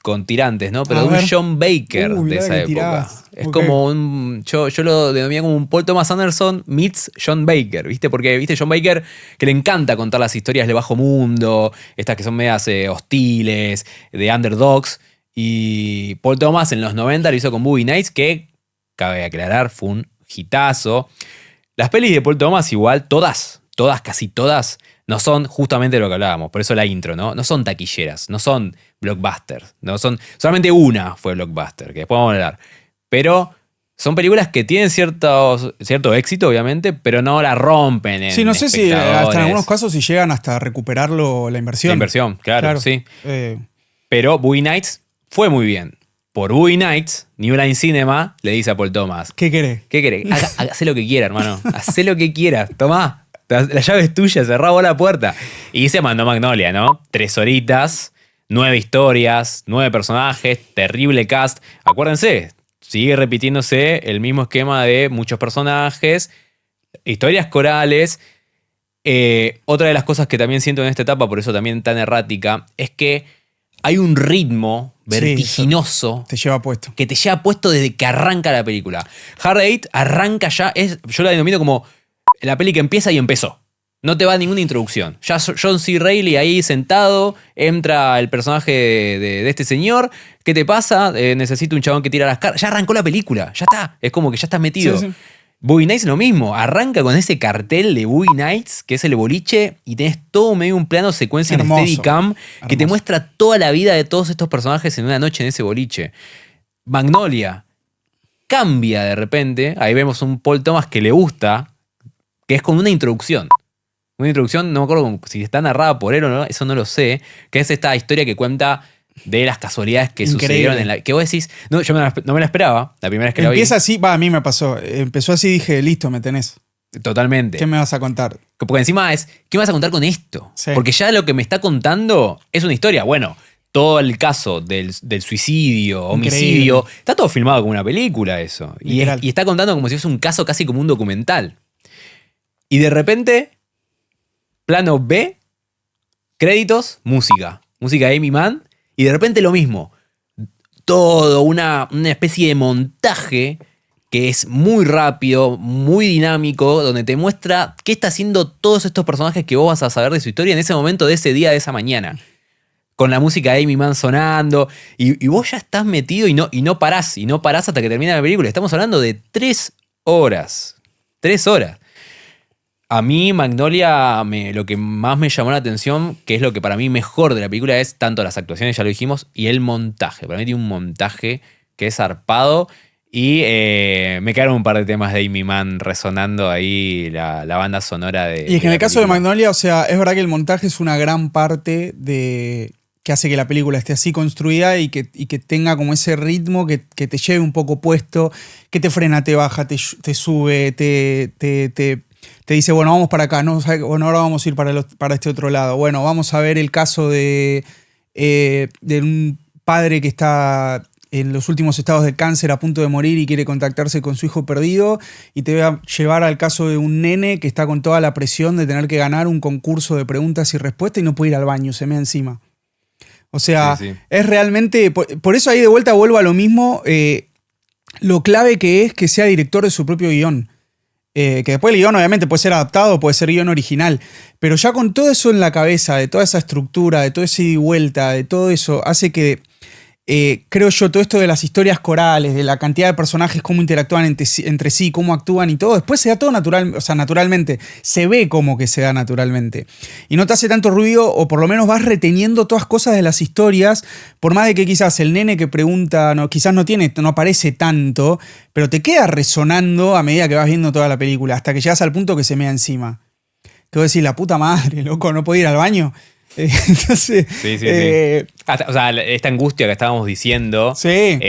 con tirantes, ¿no? Pero de un John Baker de esa época. Es como un... Yo lo denomino como un Paul Thomas Anderson meets John Baker, ¿viste? Porque, ¿viste? John Baker, que le encanta contar las historias de bajo mundo, estas que son medias hostiles, de underdogs. Y Paul Thomas en los 90 lo hizo con Boogie Nights, que, cabe aclarar, fue un hitazo. Las pelis de Paul Thomas igual, casi todas, no son justamente lo que hablábamos, por eso la intro, ¿no? No son taquilleras, no son blockbusters, no son, solamente una fue blockbuster, que después vamos a hablar. Pero son películas que tienen cierto éxito, obviamente, pero no la rompen en
sí, no sé si hasta en algunos casos si llegan hasta recuperarlo la inversión.
La inversión, claro. Sí. Pero Boogie Nights fue muy bien. Por Boogie Nights, New Line Cinema le dice a Paul Thomas,
¿qué querés?
Hacé lo que quieras, hermano. Hacé lo que quieras. Tomá. La llave es tuya, cerrá vos la puerta. Y se mandó Magnolia, ¿no? 3 horitas, 9 historias, 9 personajes, terrible cast. Acuérdense, sigue repitiéndose el mismo esquema de muchos personajes, historias corales. Otra de las cosas que también siento en esta etapa, por eso también tan errática, es que hay un ritmo
Sí,
vertiginoso
Te lleva puesto.
que te lleva puesto desde que arranca la película. Hard Eight arranca ya, yo la denomino como la peli que empieza y empezó. No te va ninguna introducción. Ya John C. Reilly ahí sentado, entra el personaje de este señor. ¿Qué te pasa? Necesito un chabón que tira las cartas. Ya arrancó la película, ya está. Es como que ya estás metido.
Sí, sí.
Boogie Nights lo mismo, arranca con ese cartel de Boogie Nights, que es el boliche, y tenés todo medio un plano secuencia
Hermoso,
en Steadicam que te
hermoso.
muestra toda la vida de todos estos personajes en una noche en ese boliche. Magnolia cambia de repente, ahí vemos un Paul Thomas que le gusta, que es con una introducción. Una introducción, no me acuerdo si está narrada por él o no, eso no lo sé, que es esta historia que cuenta de las casualidades que
Increíble.
sucedieron en la... Que vos decís, no, yo no me la esperaba, la primera vez que
Empieza
la
así, a mí me pasó. Empezó así y dije, listo, me tenés.
vi. Totalmente.
¿Qué me vas a contar?
Porque encima es, ¿qué me vas a contar con esto?
Sí.
Porque ya lo que me está contando es una historia. Bueno, todo el caso del suicidio, homicidio,
Increíble.
está todo filmado como una película eso.
Literal.
Y está contando como si fuese un caso casi como un documental. Y de repente, plano B, créditos, música. Música de Amy Mann. Y de repente lo mismo. Todo una especie de montaje que es muy rápido, muy dinámico, donde te muestra qué está haciendo todos estos personajes que vos vas a saber de su historia en ese momento, de ese día, de esa mañana. Con la música de Amy Mann sonando. Y vos ya estás metido y no parás. Y no parás hasta que termina la película. Estamos hablando de 3 horas. 3 horas. A mí, Magnolia, lo que más me llamó la atención, que es lo que para mí mejor de la película, es tanto las actuaciones, ya lo dijimos, y el montaje. Para mí tiene un montaje que es zarpado. Y me quedaron un par de temas de Amy Mann resonando ahí, la banda sonora de.
Y es que en
la
el caso de
película.
Magnolia, o sea, es verdad que el montaje es una gran parte de que hace que la película esté así construida y que tenga como ese ritmo que te lleve un poco puesto, que te frena, te baja, te sube, te dice, bueno, vamos para acá, ¿no? Bueno, ahora vamos a ir para este otro lado. Bueno, vamos a ver el caso de un padre que está en los últimos estados de cáncer a punto de morir y quiere contactarse con su hijo perdido, y te voy a llevar al caso de un nene que está con toda la presión de tener que ganar un concurso de preguntas y respuestas y no puede ir al baño, se mea encima. O sea,
Sí, sí.
es realmente... Por eso ahí de vuelta vuelvo a lo mismo, lo clave que es que sea director de su propio guión. Que después el guión obviamente puede ser adaptado, puede ser guión original, pero ya con todo eso en la cabeza, de toda esa estructura, de todo ese ida y vuelta, de todo eso, hace que, creo yo, todo esto de las historias corales, de la cantidad de personajes, cómo interactúan entre sí, cómo actúan y todo, después se da todo natural, o sea, naturalmente, se ve como que se da naturalmente. Y no te hace tanto ruido, o por lo menos vas reteniendo todas cosas de las historias, por más de que quizás el nene que pregunta, quizás no aparece tanto, pero te queda resonando a medida que vas viendo toda la película, hasta que llegas al punto que se mea encima. Que vos decís, la puta madre, loco, ¿no puedo ir al baño? Entonces,
Sí. O sea, esta angustia que estábamos diciendo,
sí.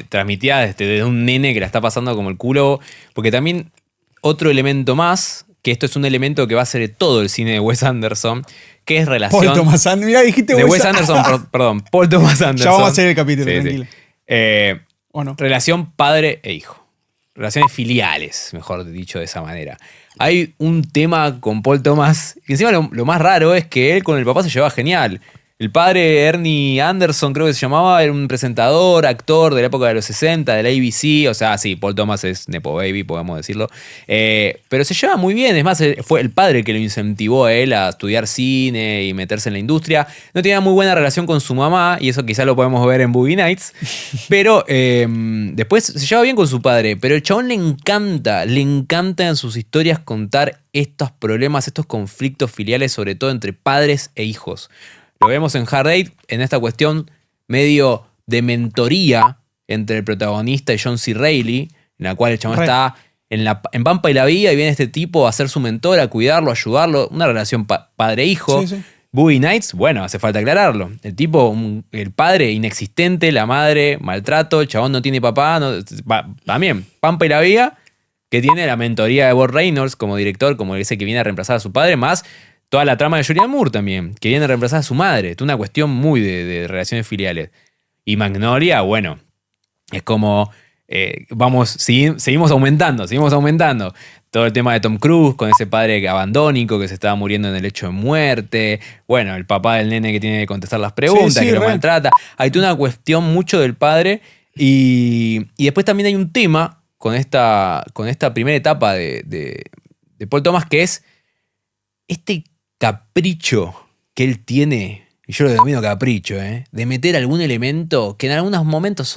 transmitida desde un nene que la está pasando como el culo. Porque también otro elemento más, que esto es un elemento que va a ser de todo el cine de Wes Anderson, que es relación...
Paul Thomas Anderson, mirá, dijiste
de Wes Anderson, perdón, Paul Thomas Anderson.
Ya vamos a hacer el capítulo,
Sí, sí.
tranquilo. ¿O no?
Relación padre e hijo. Relaciones filiales, mejor dicho de esa manera. Hay un tema con Paul Thomas, que encima lo más raro es que él con el papá se llevaba genial. El padre, Ernie Anderson, creo que se llamaba, era un presentador, actor de la época de los 60, de la ABC. O sea, sí, Paul Thomas es Nepo Baby, podemos decirlo. Pero se lleva muy bien. Es más, fue el padre que lo incentivó a él a estudiar cine y meterse en la industria. No tenía muy buena relación con su mamá, y eso quizás lo podemos ver en Boogie Nights. Pero después se lleva bien con su padre. Pero el chabón le encanta en sus historias contar estos problemas, estos conflictos filiales, sobre todo entre padres e hijos. Lo vemos en Hard Eight, en esta cuestión medio de mentoría entre el protagonista y John C. Reilly, en la cual el chabón está en Pampa y la Vía y viene este tipo a ser su mentor, a cuidarlo, a ayudarlo. Una relación padre-hijo.
Sí, sí.
Boogie Nights, bueno, hace falta aclararlo. El tipo, el padre inexistente, la madre, maltrato, el chabón no tiene papá. También, Pampa y la Vía, que tiene la mentoría de Bob Reynolds como director, como ese que viene a reemplazar a su padre, más toda la trama de Julianne Moore también, que viene a reemplazar a su madre. Es una cuestión muy de relaciones filiales. Y Magnolia, bueno, es como... seguimos aumentando. todo el tema de Tom Cruise con ese padre abandónico que se estaba muriendo en el lecho de muerte. Bueno, el papá del nene que tiene que contestar las preguntas,
Sí, sí,
que lo
re.
maltrata. Hay toda una cuestión mucho del padre. Y después también hay un tema con esta primera etapa de Paul Thomas, que es este capricho que él tiene, y yo lo denomino capricho, de meter algún elemento que en algunos momentos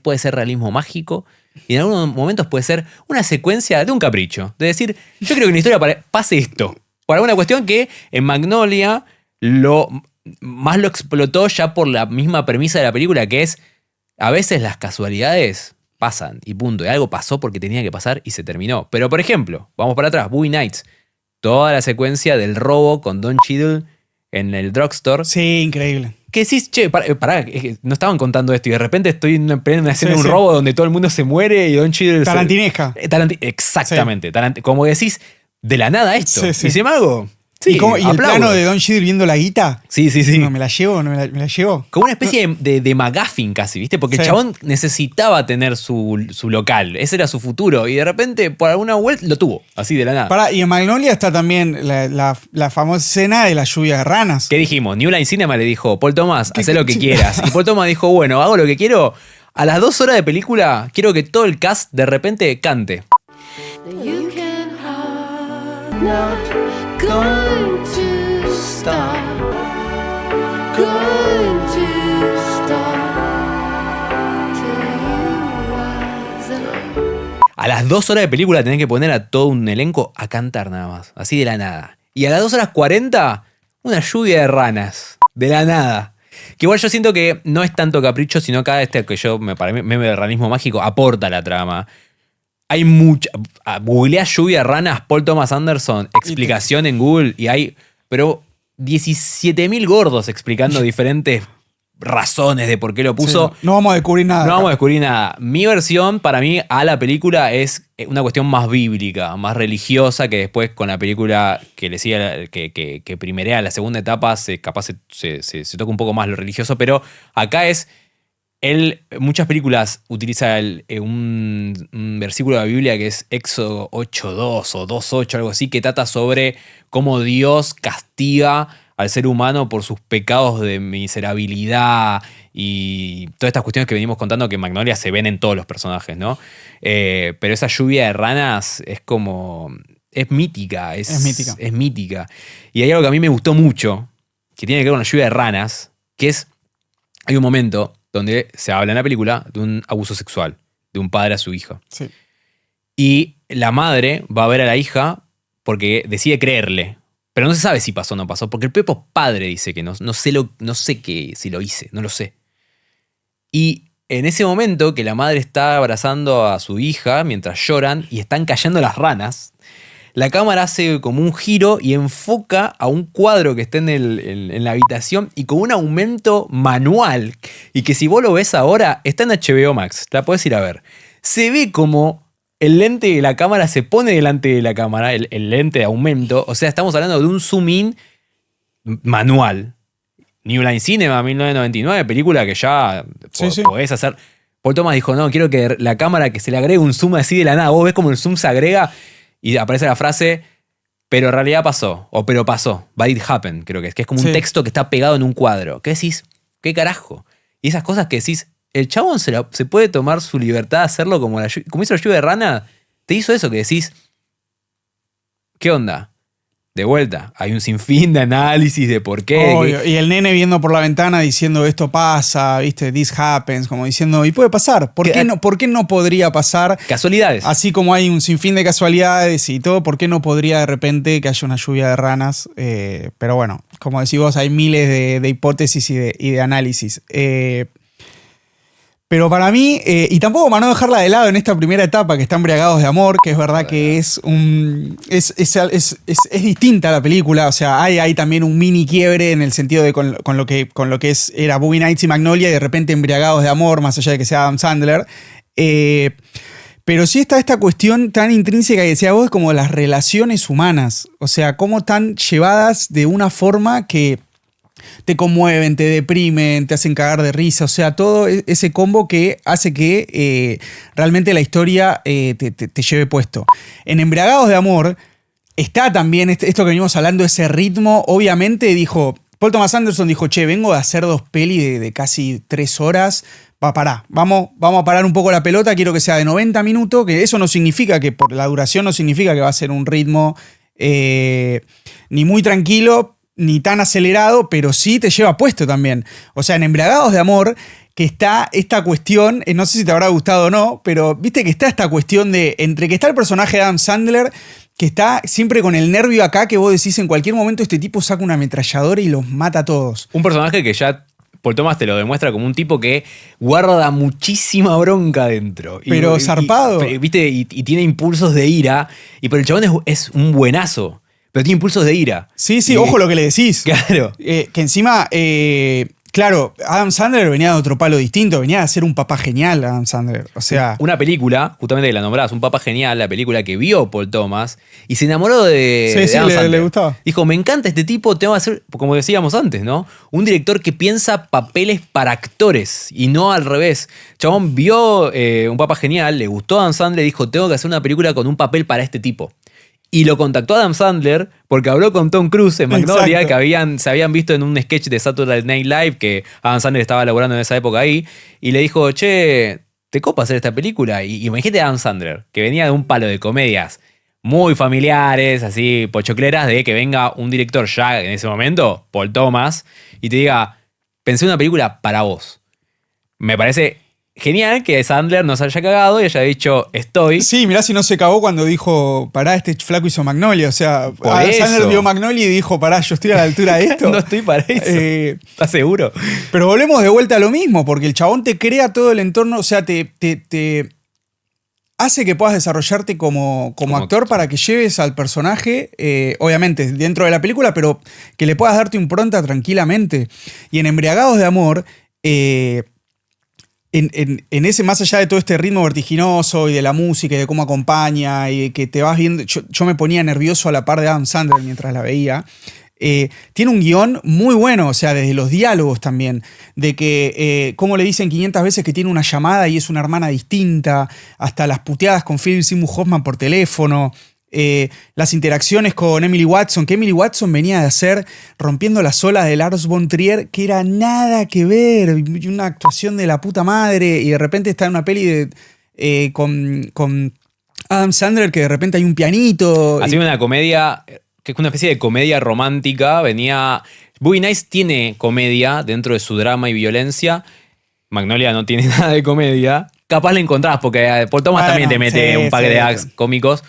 puede ser realismo mágico y en algunos momentos puede ser una secuencia de un capricho. De decir, yo creo que en la historia pase esto. Por alguna cuestión que en Magnolia más lo explotó ya por la misma premisa de la película, que es a veces las casualidades pasan y punto. Y algo pasó porque tenía que pasar y se terminó. Pero por ejemplo, vamos para atrás, Boogie Nights. Toda la secuencia del robo con Don Cheadle en el drugstore.
Sí, increíble.
Que decís, che, pará, es que no estaban contando esto y de repente estoy en una escena de un
Sí.
robo donde todo el mundo se muere y Don Cheadle
Tarantinesca.
Exactamente. Como decís, de la nada esto.
Sí, sí.
Y sin embargo, sí,
¿Y el
aplaudo.
plano de Don Cheadle viendo la guita?
Sí.
No, me la llevo, no me la llevo.
Como una especie de McGuffin casi, ¿viste? Porque el
Sí.
chabón necesitaba tener su local. Ese era su futuro. Y de repente, por alguna vuelta, lo tuvo. Así de la nada.
Pará, y en Magnolia está también la famosa escena de la lluvia de ranas.
¿Qué dijimos? New Line Cinema le dijo, Paul Thomas, haz lo que quieras. Y Paul Thomas dijo, bueno, hago lo que quiero. A las 2 horas de película, quiero que todo el cast de repente cante.
You can hide, not going to stop, going to stop till you rise up.
A las 2 horas de película tenés que poner a todo un elenco a cantar nada más. Así de la nada. Y a las 2 horas 40, una lluvia de ranas. De la nada. Que igual yo siento que no es tanto capricho, sino cada que para mí, meme de realismo mágico, aporta a la trama. Hay mucha. Googleá lluvia de ranas, Paul Thomas Anderson, explicación en Google, y hay. Pero 17.000 gordos explicando diferentes razones de por qué lo puso.
Sí, no vamos a descubrir nada.
No vamos a descubrir nada. Mi versión, para mí, a la película es una cuestión más bíblica, más religiosa, que después con la película que le sigue, que primerea la segunda etapa, capaz se toca un poco más lo religioso, pero acá es. Muchas películas utiliza un versículo de la Biblia que es Éxodo 8.2 o 2.8, algo así, que trata sobre cómo Dios castiga al ser humano por sus pecados de miserabilidad y todas estas cuestiones que venimos contando que en Magnolia se ven en todos los personajes, ¿no? Pero esa lluvia de ranas es como. Es mítica.
Es mítica.
Es mítica. Y hay algo que a mí me gustó mucho, que tiene que ver con la lluvia de ranas, que es. Hay un momento donde se habla en la película de un abuso sexual, de un padre a su hija.
Sí.
Y la madre va a ver a la hija porque decide creerle. Pero no se sabe si pasó o no pasó, porque el propio padre dice que no sé si lo hice, no lo sé. Y en ese momento que la madre está abrazando a su hija mientras lloran y están cayendo las ranas, la cámara hace como un giro y enfoca a un cuadro que está en la habitación y con un aumento manual. Y que si vos lo ves ahora, está en HBO Max, la podés ir a ver. Se ve como el lente de la cámara se pone delante de la cámara, el lente de aumento. O sea, estamos hablando de un zoom in manual. New Line Cinema, 1999, película que ya
Sí.
podés hacer. Paul Thomas dijo, no, quiero que la cámara que se le agregue un zoom así de la nada. Vos ves como el zoom se agrega y aparece la frase, pero en realidad pasó, o pero pasó, but it happened, creo que es como un
Sí.
texto que está pegado en un cuadro. ¿Qué decís? ¿Qué carajo? Y esas cosas que decís, el chabón se puede tomar su libertad de hacerlo como hizo la lluvia de rana, te hizo eso que decís, ¿qué onda? De vuelta, hay un sinfín de análisis de por qué.
Obvio. Y el nene viendo por la ventana diciendo esto pasa, ¿viste? This happens, como diciendo, y puede pasar. ¿Por qué no podría pasar?
Casualidades.
Así como hay un sinfín de casualidades y todo, ¿por qué no podría de repente que haya una lluvia de ranas? Pero bueno, como decís vos, hay miles de hipótesis y de análisis. Pero para mí, y tampoco para no dejarla de lado en esta primera etapa, que está Embriagados de Amor, que es verdad que es distinta la película. O sea, hay también un mini quiebre en el sentido de con lo que era Boogie Nights y Magnolia, y de repente Embriagados de Amor, más allá de que sea Adam Sandler. Pero sí está esta cuestión tan intrínseca que decía vos, como las relaciones humanas. O sea, cómo están llevadas de una forma que te conmueven, te deprimen, te hacen cagar de risa. O sea, todo ese combo que hace que realmente la historia te lleve puesto. En Embriagados de Amor está también esto que venimos hablando, ese ritmo. Obviamente dijo, Paul Thomas Anderson dijo, che, vengo de hacer 2 pelis de casi 3 horas. Pará, vamos a parar un poco la pelota, quiero que sea de 90 minutos, que eso no significa que por la duración no significa que va a ser un ritmo ni muy tranquilo, ni tan acelerado, pero sí te lleva puesto también. O sea, en Embriagados de Amor, que está esta cuestión, no sé si te habrá gustado o no, pero viste que está esta cuestión de, entre que está el personaje de Adam Sandler, que está siempre con el nervio acá, que vos decís en cualquier momento este tipo saca una ametralladora y los mata a todos.
Un personaje que ya Paul Thomas te lo demuestra como un tipo que guarda muchísima bronca dentro.
Pero zarpado.
¿Viste? Y tiene impulsos de ira. Pero el chabón es un buenazo. Pero tiene impulsos de ira.
Sí, ojo lo que le decís.
Claro.
Que encima, claro, Adam Sandler venía de otro palo distinto. Venía a ser un papá genial, Adam Sandler. O sea...
Una película, justamente que la nombrás, Un papá genial, la película que vio Paul Thomas, y se enamoró de Adam Sandler.
Le gustaba.
Dijo, me encanta este tipo, tengo que hacer, como decíamos antes, ¿no? Un director que piensa papeles para actores y no al revés. Chabón vio Un papá genial, le gustó a Adam Sandler y dijo, tengo que hacer una película con un papel para este tipo. Y lo contactó Adam Sandler porque habló con Tom Cruise en Magnolia,
Exacto.
que se habían visto en un sketch de Saturday Night Live, que Adam Sandler estaba laburando en esa época ahí, y le dijo, che, ¿te copa hacer esta película? Y imagínate a Adam Sandler, que venía de un palo de comedias muy familiares, así pochocleras, de que venga un director ya en ese momento, Paul Thomas, y te diga, pensé una película para vos. Me parece genial que Sandler nos haya cagado y haya dicho, estoy.
Sí, mirá si no se cagó cuando dijo, pará, este flaco hizo Magnolia. O sea,
Por eso.
Sandler vio Magnolia y dijo, pará, yo estoy a la altura de esto.
No estoy para eso. ¿Estás seguro?
Pero volvemos de vuelta a lo mismo, porque el chabón te crea todo el entorno, o sea, te hace que puedas desarrollarte como actor para que lleves al personaje, obviamente, dentro de la película, pero que le puedas darte impronta tranquilamente. Y en Embriagados de Amor, en ese, más allá de todo este ritmo vertiginoso y de la música y de cómo acompaña y que te vas viendo, yo me ponía nervioso a la par de Adam Sandler mientras la veía. Tiene un guión muy bueno, o sea, desde los diálogos también, de que como le dicen 500 veces que tiene una llamada y es una hermana distinta, hasta las puteadas con Philip Seymour Hoffman por teléfono, las interacciones con Emily Watson, que Emily Watson venía de hacer Rompiendo las olas de Lars von Trier, que era nada que ver, y una actuación de la puta madre, y de repente está en una peli con Adam Sandler, que de repente hay un pianito.
Hacía una comedia, que es una especie de comedia romántica, venía... Boogie Nights tiene comedia dentro de su drama y violencia, Magnolia no tiene nada de comedia, capaz la encontrás, porque Paul Thomas también te mete un par de gags cómicos.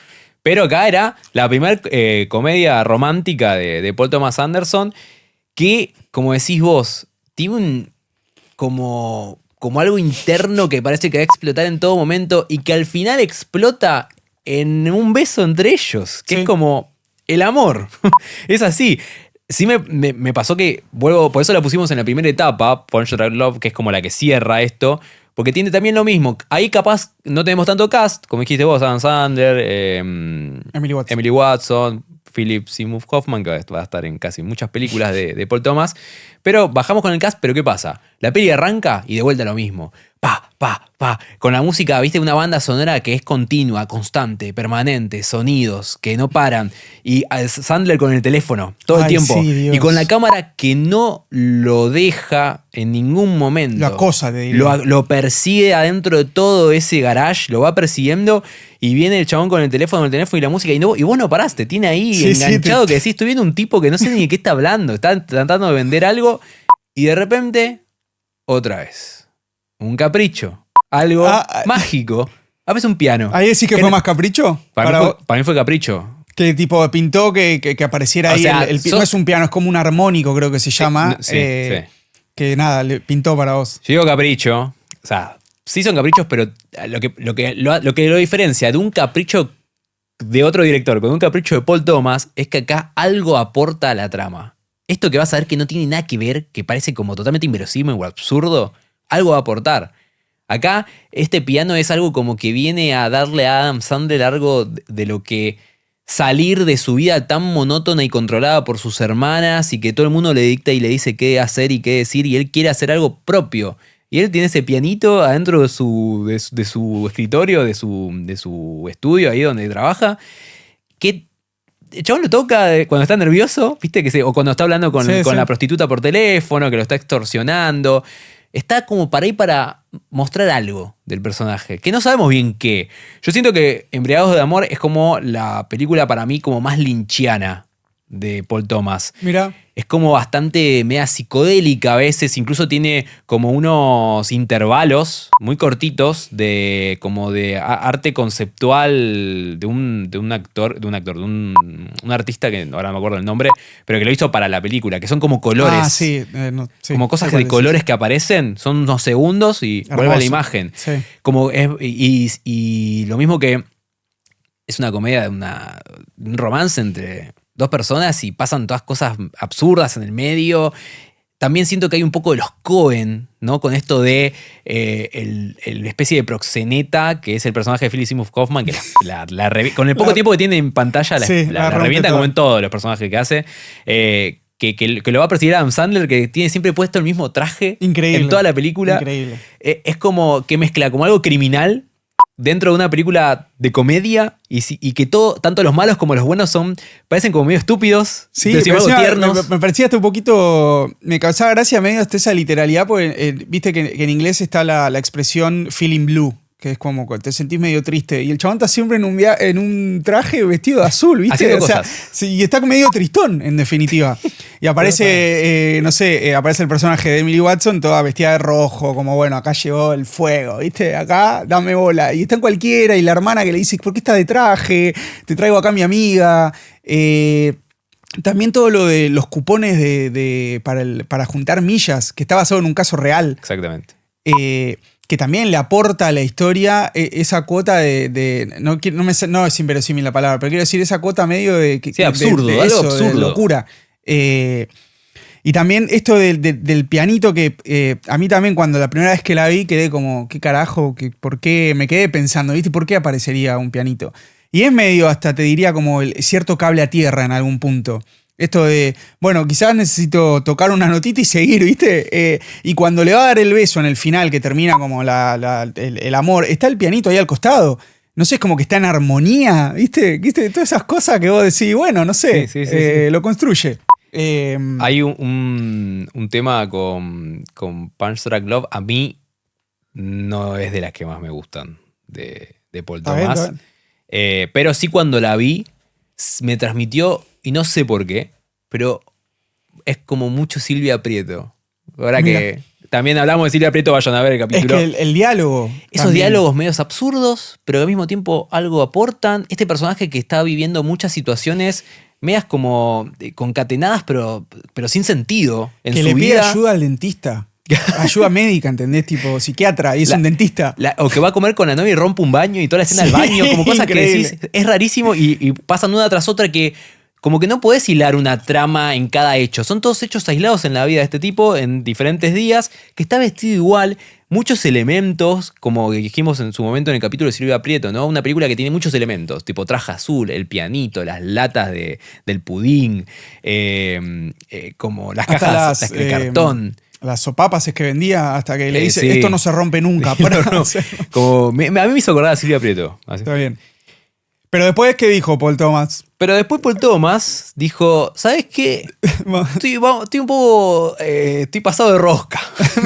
Pero acá era la primera comedia romántica de Paul Thomas Anderson que, como decís vos, tiene como algo interno que parece que va a explotar en todo momento y que al final explota en un beso entre ellos, que es como el amor. Es así. Sí me pasó que, por eso la pusimos en la primera etapa, Punch Drunk Love, que es como la que cierra esto, porque tiene también lo mismo. Ahí capaz no tenemos tanto cast, como dijiste vos, Adam Sandler, Emily Watson, Philip Seymour Hoffman, que va a estar en casi muchas películas de Paul Thomas. Pero bajamos con el cast, pero ¿qué pasa? La peli arranca y de vuelta lo mismo. Pa, pa, pa. Con la música, viste, una banda sonora que es continua, constante, permanente, sonidos que no paran. Y Sandler con el teléfono todo el tiempo.
Sí,
y con la cámara que no lo deja en ningún momento.
Lo acosa, te diría.
Lo persigue adentro de todo ese garage, lo va persiguiendo y viene el chabón con el teléfono y la música y vos no paraste, tiene ahí enganchado que decís, estoy viendo un tipo que no sé ni de qué está hablando, está tratando de vender algo y de repente, otra vez. Un capricho. Algo mágico. A veces un piano.
¿Ahí decís que fue más capricho?
Para mí fue capricho.
Que tipo pintó que apareciera ahí.
sea,
no es un piano, es como un armónico, creo que se llama.
Sí.
Que nada, le pintó para vos.
Yo digo capricho. O sea, sí son caprichos, pero lo que lo diferencia de un capricho de otro director con un capricho de Paul Thomas es que acá algo aporta a la trama. Esto que vas a ver que no tiene nada que ver, que parece como totalmente inverosímil o absurdo, algo va a aportar. Acá este piano es algo como que viene a darle a Adam Sandler algo de lo que salir de su vida tan monótona y controlada por sus hermanas y que todo el mundo le dicta y le dice qué hacer y qué decir y él quiere hacer algo propio. Y él tiene ese pianito adentro de su escritorio, de su estudio, ahí donde trabaja, que el chabón lo toca cuando está nervioso, ¿viste? O cuando está hablando con la prostituta por teléfono, que lo está extorsionando. Está como para ir para mostrar algo del personaje, que no sabemos bien qué. Yo siento que Embriagados de Amor es como la película para mí como más lynchiana de Paul Thomas.
Mira.
Es como bastante media psicodélica a veces, incluso tiene como unos intervalos muy cortitos de arte conceptual de un artista que ahora no me acuerdo el nombre, pero que lo hizo para la película, que son como colores.
Ah, sí.
Como cosas de colores que aparecen, son unos segundos y
Hermoso.
vuelve a la imagen.
Sí.
Y lo mismo que es una comedia, un romance entre dos personas y pasan todas cosas absurdas en el medio. También siento que hay un poco de los Coen, ¿no? Con esto de el especie de proxeneta que es el personaje de Philip Seymour Hoffman, que con el poco tiempo que tiene en pantalla la revienta como en todos los personajes que hace. Que lo va a perseguir Adam Sandler, que tiene siempre puesto el mismo traje
Increíble.
en toda la película.
Increíble.
Es como que mezcla como algo criminal dentro de una película de comedia y que tanto los malos como los buenos parecen como medio estúpidos,
Sí,
pero sin embargo tiernos.
me parecía hasta un poquito. Me causaba gracia medio hasta esa literalidad, porque viste que en inglés está la expresión feeling blue, que es como te sentís medio triste. Y el chabón está siempre en un traje vestido de azul, ¿viste?
Haciendo
O sea,
cosas.
sí, y está medio tristón, en definitiva. Y aparece, aparece el personaje de Emily Watson toda vestida de rojo, como bueno, acá llegó el fuego, ¿viste? Acá dame bola. Y está en cualquiera, y la hermana que le dice, ¿por qué está de traje? Te traigo acá a mi amiga. También todo lo de los cupones para juntar millas, que está basado en un caso real.
Exactamente.
Que también le aporta a la historia esa cuota no es inverosímil la palabra, pero quiero decir esa cuota medio de...
Sí, absurdo,
de
algo
eso,
absurdo.
De locura. Y también esto del pianito que a mí también cuando la primera vez que la vi quedé como, ¿qué carajo? ¿Por qué? Me quedé pensando, ¿viste? ¿Por qué aparecería un pianito? Y es medio hasta te diría como cierto cable a tierra en algún punto. Esto de, bueno, quizás necesito tocar una notita y seguir, ¿viste? Y cuando le va a dar el beso en el final, que termina como el amor, está el pianito ahí al costado. No sé, es como que está en armonía, ¿viste? Todas esas cosas que vos decís, bueno, no sé,
Sí.
lo construye.
Hay un tema con Punch Drunk Love. A mí no es de las que más me gustan de Paul Thomas.
A ver.
Pero sí cuando la vi me transmitió, y no sé por qué, pero es como mucho Silvia Prieto. Ahora
Mira.
que también hablamos de Silvia Prieto, vayan a ver el
Es
capítulo.
que el diálogo.
Esos
también.
diálogos medios absurdos, pero al mismo tiempo algo aportan. Este personaje que está viviendo muchas situaciones medias como concatenadas, pero sin sentido en
Que
su
le pide
vida.
ayuda al dentista. Ayuda médica, ¿entendés? Tipo psiquiatra, y es un dentista.
O que va a comer con la novia y rompe un baño y toda la escena del baño, como cosas
increíble.
que decís, es rarísimo y pasan una tras otra que como que no podés hilar una trama en cada hecho. Son todos hechos aislados en la vida de este tipo, en diferentes días, que está vestido igual, muchos elementos, como dijimos en su momento en el capítulo de Silvia Prieto, ¿no? Una película que tiene muchos elementos, tipo traje azul, el pianito, las latas del pudín, como las
Hasta
cajas de cartón.
Las sopapas es que vendía hasta que le dice,
sí.
esto no se rompe nunca.
No. Como, a mí me hizo acordar a Silvia Prieto. Así.
Está bien. Pero después, ¿qué dijo Paul Thomas?
Pero después Paul Thomas dijo, ¿sabes qué? Estoy un poco... estoy pasado de rosca.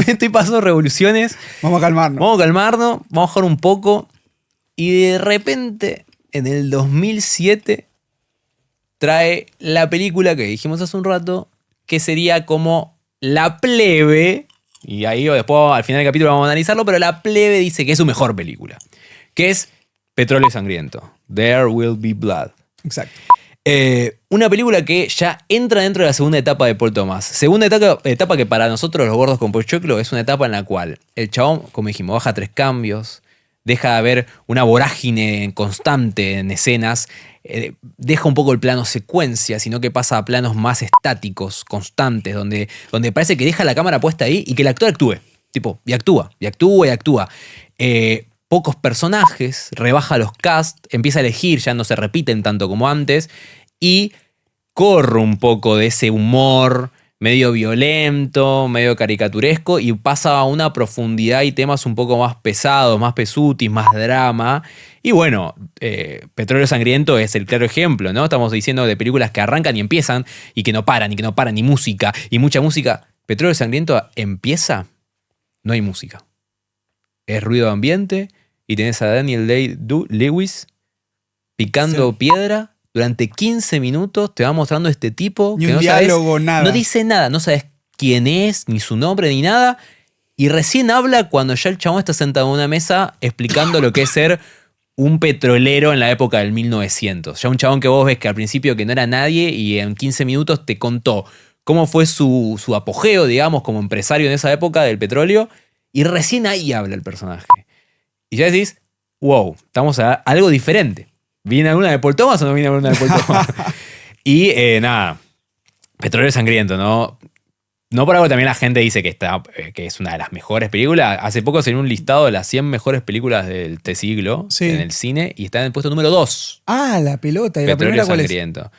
Estoy pasado de revoluciones.
Vamos a calmarnos.
Vamos a calmarnos, vamos a bajar un poco. Y de repente, en el 2007, trae la película que dijimos hace un rato, que sería como La Plebe. Y ahí después, al final del capítulo, vamos a analizarlo, pero La Plebe dice que es su mejor película. Que es Petróleo Sangriento. There Will Be Blood.
Exacto.
Una película que ya entra dentro de la segunda etapa de Paul Thomas. Segunda etapa que para nosotros los gordos con pochoclo es una etapa en la cual el chabón, como dijimos, baja 3 cambios, deja de haber una vorágine constante en escenas, deja un poco el plano secuencia, sino que pasa a planos más estáticos, constantes, donde parece que deja la cámara puesta ahí y que el actor actúe. Tipo, y actúa. pocos personajes, rebaja los cast, empieza a elegir, ya no se repiten tanto como antes, y corre un poco de ese humor medio violento, medio caricaturesco, y pasa a una profundidad y temas un poco más pesados, más pesutis, más drama. Y bueno, Petróleo Sangriento es el claro ejemplo, ¿no? Estamos diciendo de películas que arrancan y empiezan, y que no paran, y música, y mucha música. Petróleo Sangriento empieza, no hay música. Es ruido ambiente, y tenés a Daniel Day-Lewis picando piedra. Durante 15 minutos te va mostrando este tipo
Ni
que
un
no
diálogo,
sabes,
nada.
no dice nada, no sabes quién es, ni su nombre, ni nada. Y recién habla cuando ya el chabón está sentado en una mesa explicando lo que es ser un petrolero en la época del 1900. Ya un chabón que vos ves que al principio que no era nadie y en 15 minutos te contó cómo fue su apogeo, digamos, como empresario en esa época del petróleo. Y recién ahí habla el personaje. Y ya decís, wow, estamos a algo diferente. ¿Viene alguna de Paul Thomas o no viene alguna de Paul Thomas? Y nada, Petróleo Sangriento, ¿no? No por algo también la gente dice que es una de las mejores películas. Hace poco salió un listado de las 100 mejores películas del siglo en el cine y está en el puesto número 2.
Ah, la pelota. ¿Y la
Petróleo
primera cuál es?
Sangriento.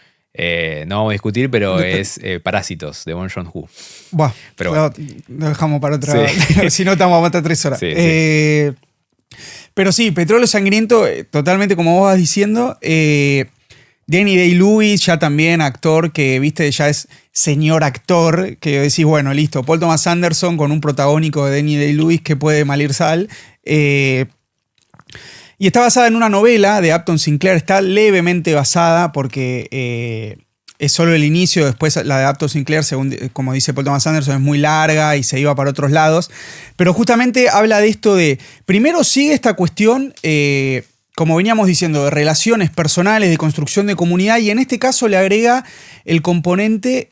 No vamos a discutir, pero es Parásitos, de Bong Joon-ho.
Buah,
Pero bueno.
lo dejamos para otra.
Sí.
Si no, estamos a matar 3 horas.
Sí,
Pero sí, Petróleo Sangriento, totalmente como vos vas diciendo. Danny Day-Lewis, ya también actor que, viste, ya es señor actor, que decís, bueno, listo, Paul Thomas Anderson con un protagónico de Danny Day-Lewis que puede malir sal. Y está basada en una novela de Upton Sinclair, está levemente basada porque es solo el inicio, después la de Upton Sinclair, según, como dice Paul Thomas Anderson, es muy larga y se iba para otros lados, pero justamente habla de esto de, primero sigue esta cuestión, como veníamos diciendo, de relaciones personales, de construcción de comunidad, y en este caso le agrega el componente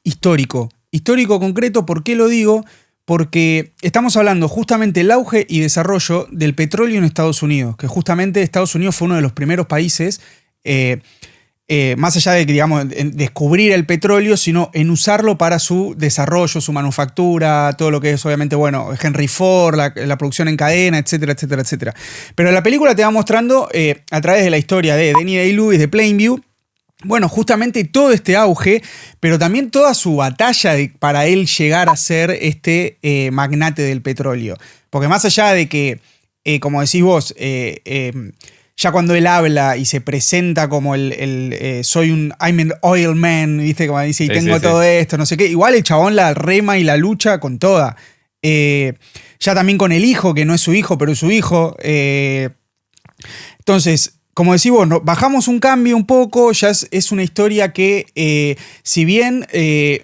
histórico. Histórico concreto, ¿por qué lo digo? Porque estamos hablando justamente del auge y desarrollo del petróleo en Estados Unidos, que justamente Estados Unidos fue uno de los primeros países, más allá de, digamos, en descubrir el petróleo, sino en usarlo para su desarrollo, su manufactura, todo lo que es, obviamente, bueno, Henry Ford, la producción en cadena, etcétera, etcétera, etcétera. Pero la película te va mostrando, a través de la historia de Danny Day-Lewis, de Plainview, bueno, justamente todo este auge, pero también toda su batalla para él llegar a ser este magnate del petróleo. Porque más allá de que, como decís vos, ya cuando él habla y se presenta como I'm an oil man, ¿viste? Como dice, y sí, tengo todo esto, no sé qué. Igual el chabón la rema y la lucha con toda. Ya también con el hijo, que no es su hijo, pero es su hijo. Entonces, como decís vos, bajamos un cambio un poco, ya es una historia que, si bien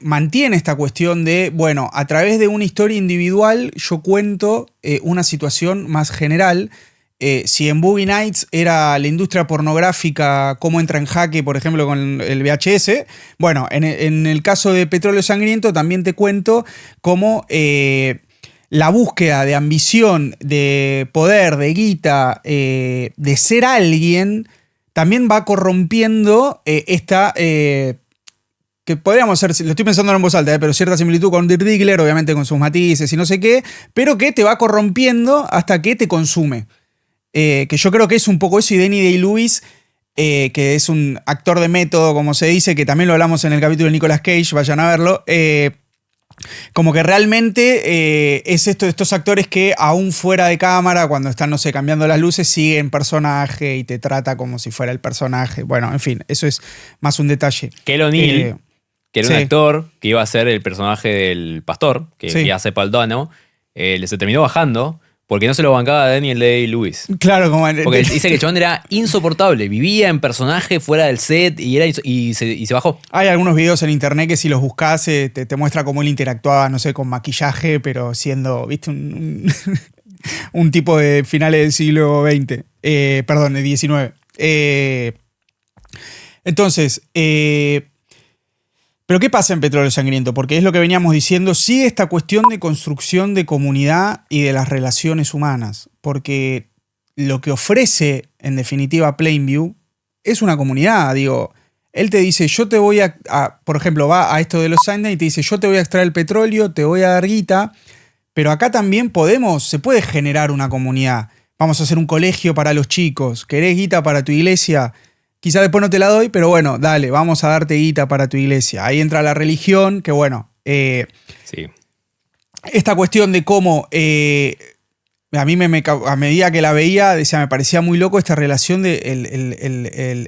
mantiene esta cuestión de, bueno, a través de una historia individual yo cuento una situación más general. Si en Boogie Nights era la industria pornográfica, cómo entra en jaque, por ejemplo, con el VHS, bueno, en el caso de Petróleo Sangriento también te cuento cómo la búsqueda de ambición, de poder, de guita, de ser alguien, también va corrompiendo esta... que podríamos ser, lo estoy pensando en voz alta, pero cierta similitud con Dirk Diggler, obviamente con sus matices y no sé qué, pero que te va corrompiendo hasta que te consume. Que yo creo que es un poco eso, y Danny Day-Lewis, que es un actor de método, como se dice, que también lo hablamos en el capítulo de Nicolas Cage, vayan a verlo, como que realmente es estos actores que aún fuera de cámara, cuando están, no sé, cambiando las luces, siguen personaje y te trata como si fuera el personaje. Bueno, en fin, eso es más un detalle.
Kel O'Neill, que era un actor que iba a ser el personaje del pastor, que hace Paul Dano, se terminó bajando porque no se lo bancaba a Daniel Day-Lewis. Claro, como... Porque dice que el chabón era insoportable, vivía en personaje fuera del set y se bajó.
Hay algunos videos en internet que si los buscas te muestra cómo él interactuaba, no sé, con maquillaje, pero siendo, viste, un tipo de finales del siglo XX. Perdón, de XIX. Entonces... Pero ¿qué pasa en Petróleo Sangriento? Porque es lo que veníamos diciendo, sigue esta cuestión de construcción de comunidad y de las relaciones humanas. Porque lo que ofrece, en definitiva, Plainview, es una comunidad. Digo, él te dice, yo te voy por ejemplo, va a esto de los Sundance y te dice, yo te voy a extraer el petróleo, te voy a dar guita, pero acá también se puede generar una comunidad. vamos a hacer un colegio para los chicos, ¿querés guita para tu iglesia? Quizá después no te la doy, pero bueno, dale, vamos a darte guita para tu iglesia. Ahí entra la religión, que bueno,
Sí.
esta cuestión de cómo a mí a medida que la veía, decía, me parecía muy loco esta relación de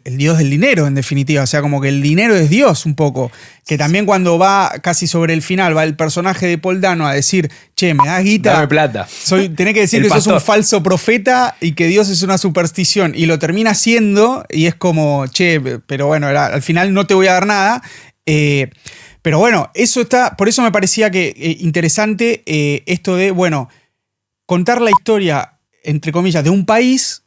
el dios del dinero, en definitiva. O sea, como que el dinero es Dios un poco. Que también cuando va casi sobre el final, va el personaje de Paul Dano a decir, che, me das guita.
Dame plata.
Tenés que decir
El
que
pastor.
sos un falso profeta y que Dios es una superstición. Y lo termina haciendo y es como, che, pero bueno, al final no te voy a dar nada. Pero bueno, eso está. Por eso me parecía que interesante esto de, bueno, contar la historia, entre comillas, de un país,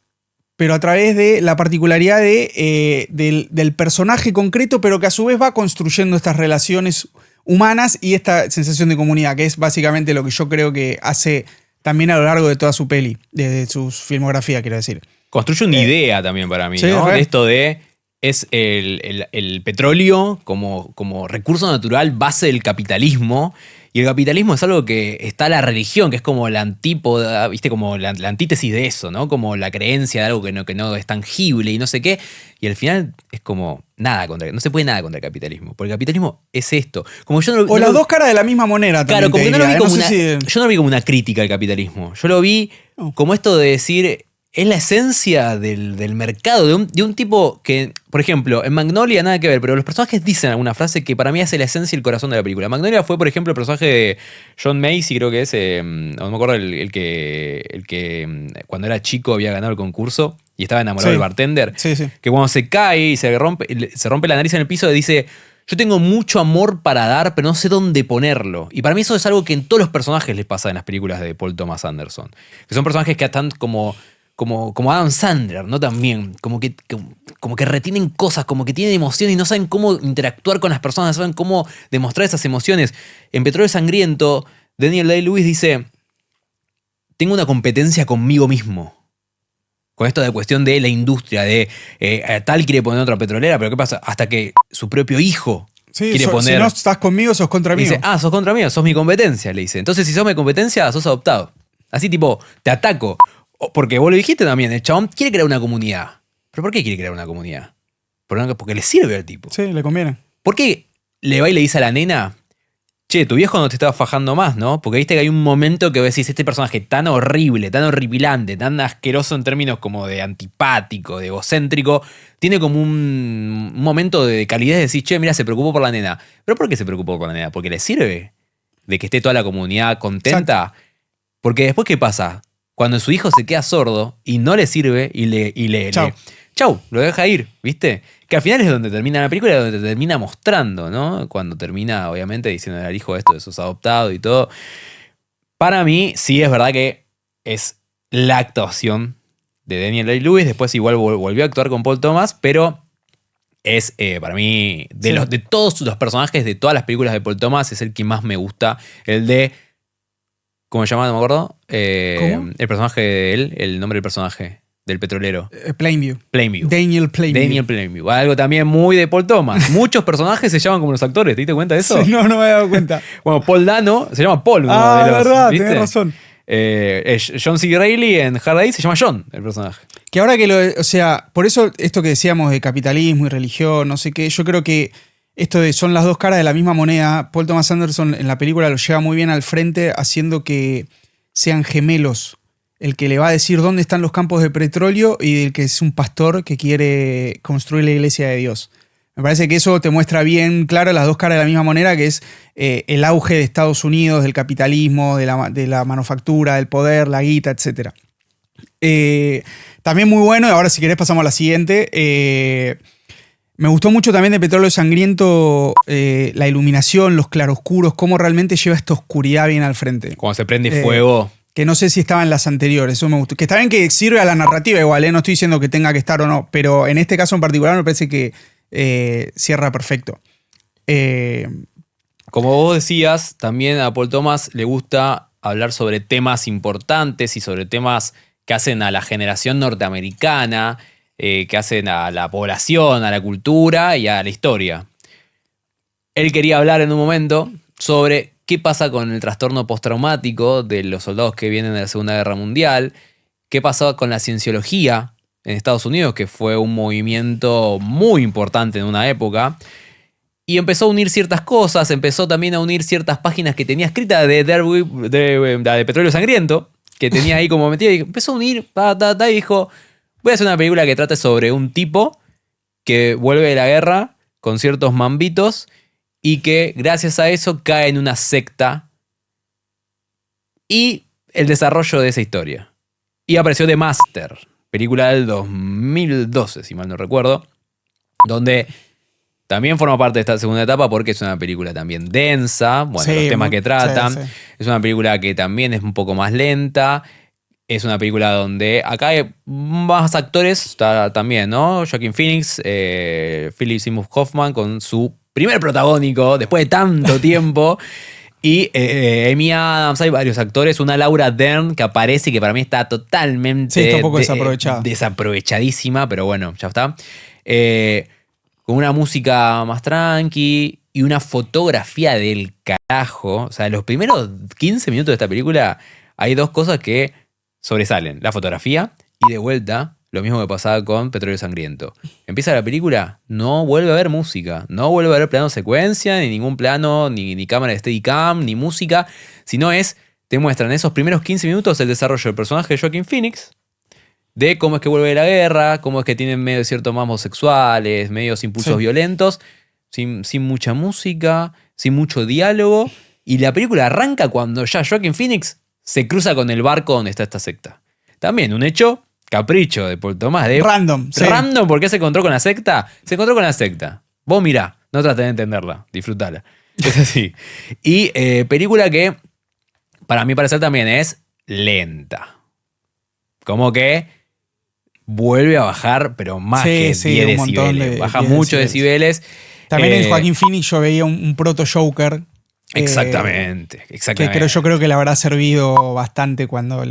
pero a través de la particularidad del personaje concreto, pero que a su vez va construyendo estas relaciones humanas y esta sensación de comunidad, que es básicamente lo que yo creo que hace también a lo largo de toda su peli, de su filmografía, quiero decir.
Construye una idea también para mí,
sí,
¿no?
re.
De esto de. Es el petróleo como recurso natural base del capitalismo. Y el capitalismo es algo que está la religión, que es como la antípoda, ¿viste? Como la antítesis de eso, ¿no? Como la creencia de algo que no es tangible y no sé qué. Y al final es como no se puede nada contra el capitalismo. Porque el capitalismo es esto. Como yo
O las dos caras de la misma moneda también.
Claro, como que no lo vi como
No sé
yo no lo vi como una crítica al capitalismo. Yo lo vi
No.
como esto de decir, es la esencia del mercado, de un tipo que, por ejemplo, en Magnolia nada que ver, pero los personajes dicen alguna frase que para mí hace la esencia y el corazón de la película. Magnolia fue, por ejemplo, el personaje de John Macy, creo que es, no me acuerdo, el que cuando era chico había ganado el concurso y estaba enamorado
Sí.
del bartender,
Sí, sí.
que cuando se cae y se rompe la nariz en el piso dice... Yo tengo mucho amor para dar, pero no sé dónde ponerlo. Y para mí eso es algo que en todos los personajes les pasa en las películas de Paul Thomas Anderson. Que son personajes que están como Adam Sandler, ¿no? También. Como que retienen cosas, como que tienen emociones y no saben cómo interactuar con las personas, no saben cómo demostrar esas emociones. En Petróleo Sangriento, Daniel Day-Lewis dice, tengo una competencia conmigo mismo. Con esto de cuestión de la industria, de tal quiere poner otra petrolera, pero ¿qué pasa? Hasta que su propio hijo
Sí,
quiere poner...
si no estás conmigo, sos contra mí.
Dice, sos contra mí, sos mi competencia, le dice. Entonces, si sos mi competencia, sos adoptado. Así tipo, te ataco. Porque vos lo dijiste también, el chabón quiere crear una comunidad. ¿Pero por qué quiere crear una comunidad? Porque le sirve al tipo.
Sí, le conviene.
¿Por qué le va y le dice a la nena, che, tu viejo no te estaba fajando más, ¿no? Porque viste que hay un momento que vos decís, este personaje tan horrible, tan horripilante, tan asqueroso en términos como de antipático, de egocéntrico, tiene como un momento de calidez de decir, che, mira, se preocupó por la nena. ¿Pero por qué se preocupó por la nena? ¿Porque le sirve de que esté toda la comunidad contenta?
Exacto.
Porque después, ¿qué pasa? Cuando su hijo se queda sordo y no le sirve Chau, lo deja ir, ¿viste? Que al final es donde termina la película, donde te termina mostrando, ¿no? Cuando termina, obviamente, diciendo al hijo esto de sos adoptado y todo. Para mí, sí es verdad que es la actuación de Daniel Day-Lewis. Después igual volvió a actuar con Paul Thomas, pero es, para mí, de todos los personajes de todas las películas de Paul Thomas, es el que más me gusta. El de... ¿Cómo se llama? No me acuerdo.
¿Cómo?
El personaje de él, el nombre del personaje. Del petrolero.
Plainview.
Plainview.
Daniel Plainview.
Daniel Plainview. Algo también muy de Paul Thomas. Muchos personajes se llaman como los actores. ¿Te diste cuenta de eso?
Sí, no me había dado cuenta.
Bueno, Paul Dano se llama Paul. Uno de los,
verdad,
¿viste?
tenés razón.
John C. Reilly en Hard Eight se llama John, el personaje.
Que ahora que o sea, por eso esto que decíamos de capitalismo y religión, no sé qué, yo creo que esto de son las dos caras de la misma moneda, Paul Thomas Anderson en la película lo lleva muy bien al frente, haciendo que sean gemelos. El que le va a decir dónde están los campos de petróleo y el que es un pastor que quiere construir la iglesia de Dios. Me parece que eso te muestra bien claro las dos caras de la misma moneda, que es el auge de Estados Unidos, del capitalismo, de la manufactura, del poder, la guita, etc. También muy bueno, y ahora si querés pasamos a la siguiente. Me gustó mucho también de Petróleo Sangriento la iluminación, los claroscuros, cómo realmente lleva esta oscuridad bien al frente.
Cuando se prende fuego.
Que no sé si estaba en las anteriores, eso me gustó. Que está bien que sirve a la narrativa igual, no estoy diciendo que tenga que estar o no, pero en este caso en particular me parece que cierra perfecto.
Como vos decías, también a Paul Thomas le gusta hablar sobre temas importantes y sobre temas que hacen a la generación norteamericana, que hacen a la población, a la cultura y a la historia. Él quería hablar en un momento sobre qué pasa con el trastorno postraumático de los soldados que vienen de la Segunda Guerra Mundial qué pasaba con la cienciología en Estados Unidos, que fue un movimiento muy importante en una época. Y empezó a unir ciertas cosas, empezó también a unir ciertas páginas que tenía escritas de Petróleo Sangriento, que tenía ahí como metida, y empezó a unir, y dijo, voy a hacer una película que trate sobre un tipo que vuelve de la guerra con ciertos mambitos y que gracias a eso cae en una secta y el desarrollo de esa historia. Y apareció The Master, película del 2012, si mal no recuerdo, donde también forma parte de esta segunda etapa porque es una película también densa, bueno,
Sí,
los temas que tratan.
sí.
Es una película que también es un poco más lenta. Es una película donde acá hay más actores está también, ¿no? Joaquin Phoenix, Philip Seymour Hoffman con su primer protagónico después de tanto tiempo. Y Amy Adams, hay varios actores. Una Laura Dern que aparece y que para mí está totalmente
Sí, está un poco desaprovechada.
desaprovechadísima, pero bueno, ya está. Con una música más tranqui y una fotografía del carajo. O sea, los primeros 15 minutos de esta película hay dos cosas que sobresalen. La fotografía y de vuelta, lo mismo que pasaba con Petróleo Sangriento. Empieza la película, no vuelve a haber música, no vuelve a haber plano secuencia, ni ningún plano, ni cámara de Steadicam, ni música, sino te muestran esos primeros 15 minutos el desarrollo del personaje de Joaquin Phoenix, de cómo es que vuelve de la guerra, cómo es que tienen medio ciertos mamos sexuales, medios impulsos violentos, sin mucha música, sin mucho diálogo, y la película arranca cuando ya Joaquin Phoenix se cruza con el barco donde está esta secta. También un hecho capricho de Paul Thomas.
Random. Sí.
Random, ¿por qué se encontró con la secta? Se encontró con la secta. Vos mirá, no traté de entenderla, disfrutala. Es así. Y película que, para mi parecer, también es lenta. Como que vuelve a bajar, pero más que 10 decibeles. Baja muchos decibeles.
También en Joaquin Phoenix yo veía un proto-Joker.
Exactamente.
Que yo creo que le habrá servido bastante cuando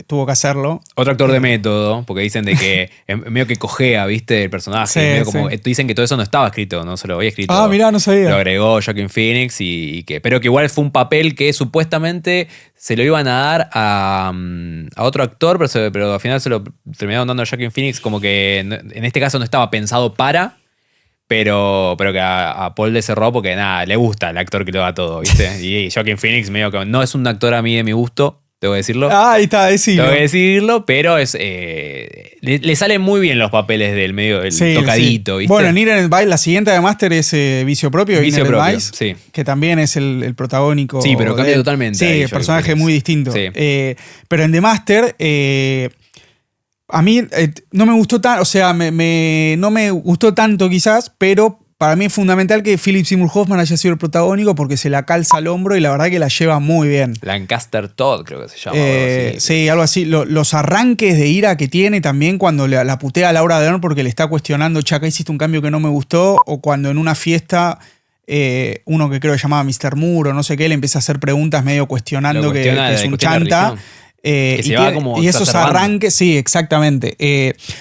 tuvo que hacerlo.
Otro actor de método, porque dicen de que medio que cojea, ¿viste? El personaje.
Sí,
medio como,
sí.
Dicen que todo eso no estaba escrito, no se lo había escrito.
Ah, mirá, no sabía.
Lo agregó Joaquin Phoenix pero que igual fue un papel que supuestamente se lo iban a dar a otro actor, pero al final se lo terminaron dando a Joaquin Phoenix, como que en este caso no estaba pensado para. Pero que a Paul le cerró porque nada, le gusta el actor que lo da todo, ¿viste? Y Joaquin Phoenix medio que no es un actor a mí de mi gusto, tengo que decirlo.
Ah, ahí está, decilo.
Tengo que decirlo, pero le salen muy bien los papeles del medio, el tocadito, ¿viste?
Bueno, en Inherent Vice, la siguiente de Master es Vicio Propio,
Vicio
Inherent
Propio,
Vice,
sí.
que también es el protagónico.
Sí, pero cambia totalmente.
Sí,
ahí,
el personaje
Phoenix.
muy distinto.
Sí.
Pero en The Master, a mí no me gustó tanto, o sea, no me gustó tanto quizás, pero para mí es fundamental que Philip Seymour Hoffman haya sido el protagónico porque se la calza al hombro y la verdad que la lleva muy bien.
Lancaster Todd, creo que se llama.
Algo así. Sí, algo así. Los arranques de ira que tiene también cuando la putea a Laura Dern porque le está cuestionando, acá hiciste un cambio que no me gustó, o cuando en una fiesta uno que creo que llamaba Mr. Moore o no sé qué, le empieza a hacer preguntas medio cuestionando que es un chanta. Y esos arranques, sí, exactamente.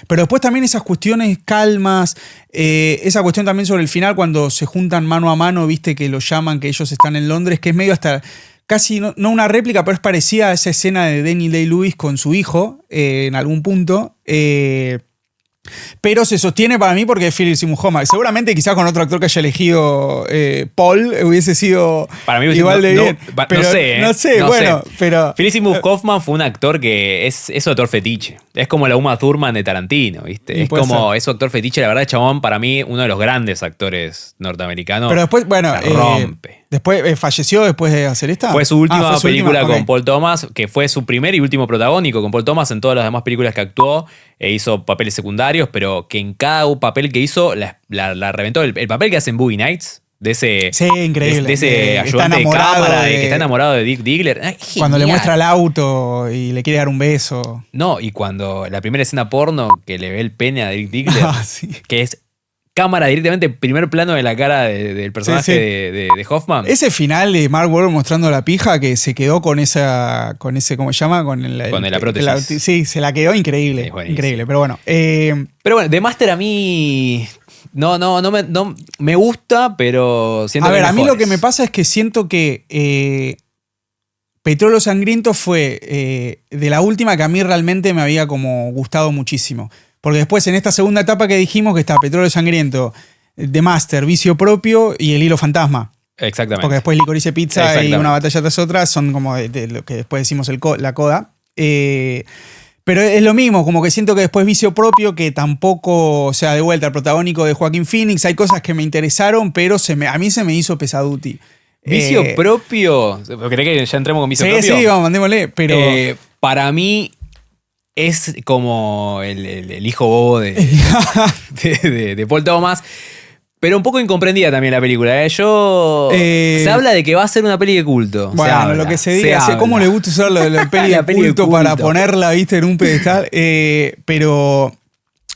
Pero después también esas cuestiones calmas, esa cuestión también sobre el final cuando se juntan mano a mano, viste que lo llaman, que ellos están en Londres, que es medio hasta casi, no una réplica, pero es parecida a esa escena de Daniel Day-Lewis con su hijo en algún punto. Pero se sostiene para mí porque es Philip Seymour Hoffman. Seguramente quizás con otro actor que haya elegido Paul hubiese sido
para mí
igual de bien. Pero,
no sé,
bueno, pero...
Philip Seymour Hoffman fue un actor que es su actor fetiche. Es como la Uma Thurman de Tarantino, ¿viste? Es como su actor fetiche. La verdad, chabón, para mí, uno de los grandes actores norteamericanos.
Pero después, bueno...
rompe.
Después falleció después de hacer esta.
Fue su última película con
okay.
Paul Thomas, que fue su primer y último protagónico con Paul Thomas. En todas las demás películas que actuó, hizo papeles secundarios, pero que en cada papel que hizo la reventó. El papel que hace en Boogie Nights, de ese,
sí, increíble.
De ese ayudante de cámara, que está enamorado de Dick Diggler.
Cuando le muestra el auto y le quiere dar un beso.
No, y cuando la primera escena porno que le ve el pene a Dick Diggler,
sí.
Que es cámara directamente, primer plano de la cara del personaje
sí.
De Hoffman.
Ese final de Mark Wahlberg mostrando la pija que se quedó con ese, ¿cómo se llama? Con
la prótesis.
Sí, se la quedó increíble. Increíble, pero bueno.
Pero bueno, The Master a mí no me gusta, pero siento
que... A ver, a mí
mejores.
lo que me pasa es que siento que Petróleo Sangriento fue de la última que a mí realmente me había como gustado muchísimo. Porque después en esta segunda etapa que dijimos que está Petróleo Sangriento, The Master, Vicio Propio y El Hilo Fantasma.
Exactamente.
Porque después Licorice Pizza y Una Batalla tras otra son como de lo que después decimos la coda. Pero es lo mismo, como que siento que después Vicio Propio, que tampoco, o sea, de vuelta, el protagónico de Joaquín Phoenix, hay cosas que me interesaron, pero a mí se me hizo pesaduti.
Vicio Propio. ¿Querés que ya entremos con Vicio Propio?
Sí, vamos, mandémosle. Pero
para mí es como el hijo bobo de Paul Thomas. Pero un poco incomprendida también la película. Se habla de que va a ser una peli de culto.
Bueno, lo que se diga. ¿Cómo le gusta usar la peli de culto para ponerla, viste, en un pedestal? Pero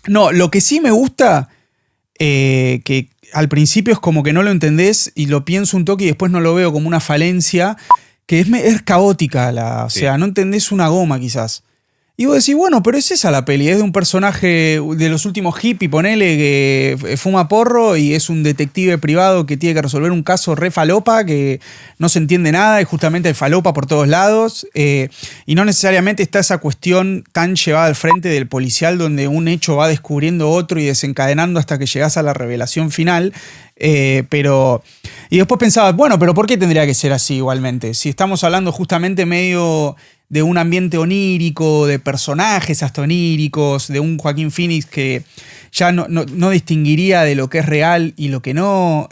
no, lo que sí me gusta, que al principio es como que no lo entendés y lo pienso un toque y después no lo veo como una falencia, que es caótica. O sea, no entendés una goma quizás. Y vos decís, bueno, pero es esa la peli, es de un personaje de los últimos hippies, ponele, que fuma porro y es un detective privado que tiene que resolver un caso re falopa, que no se entiende nada y justamente hay falopa por todos lados. Y no necesariamente está esa cuestión tan llevada al frente del policial donde un hecho va descubriendo otro y desencadenando hasta que llegás a la revelación final. Y después pensaba, bueno, pero ¿por qué tendría que ser así igualmente? Si estamos hablando justamente medio de un ambiente onírico, de personajes hasta oníricos, de un Joaquín Phoenix que ya no distinguiría de lo que es real y lo que no.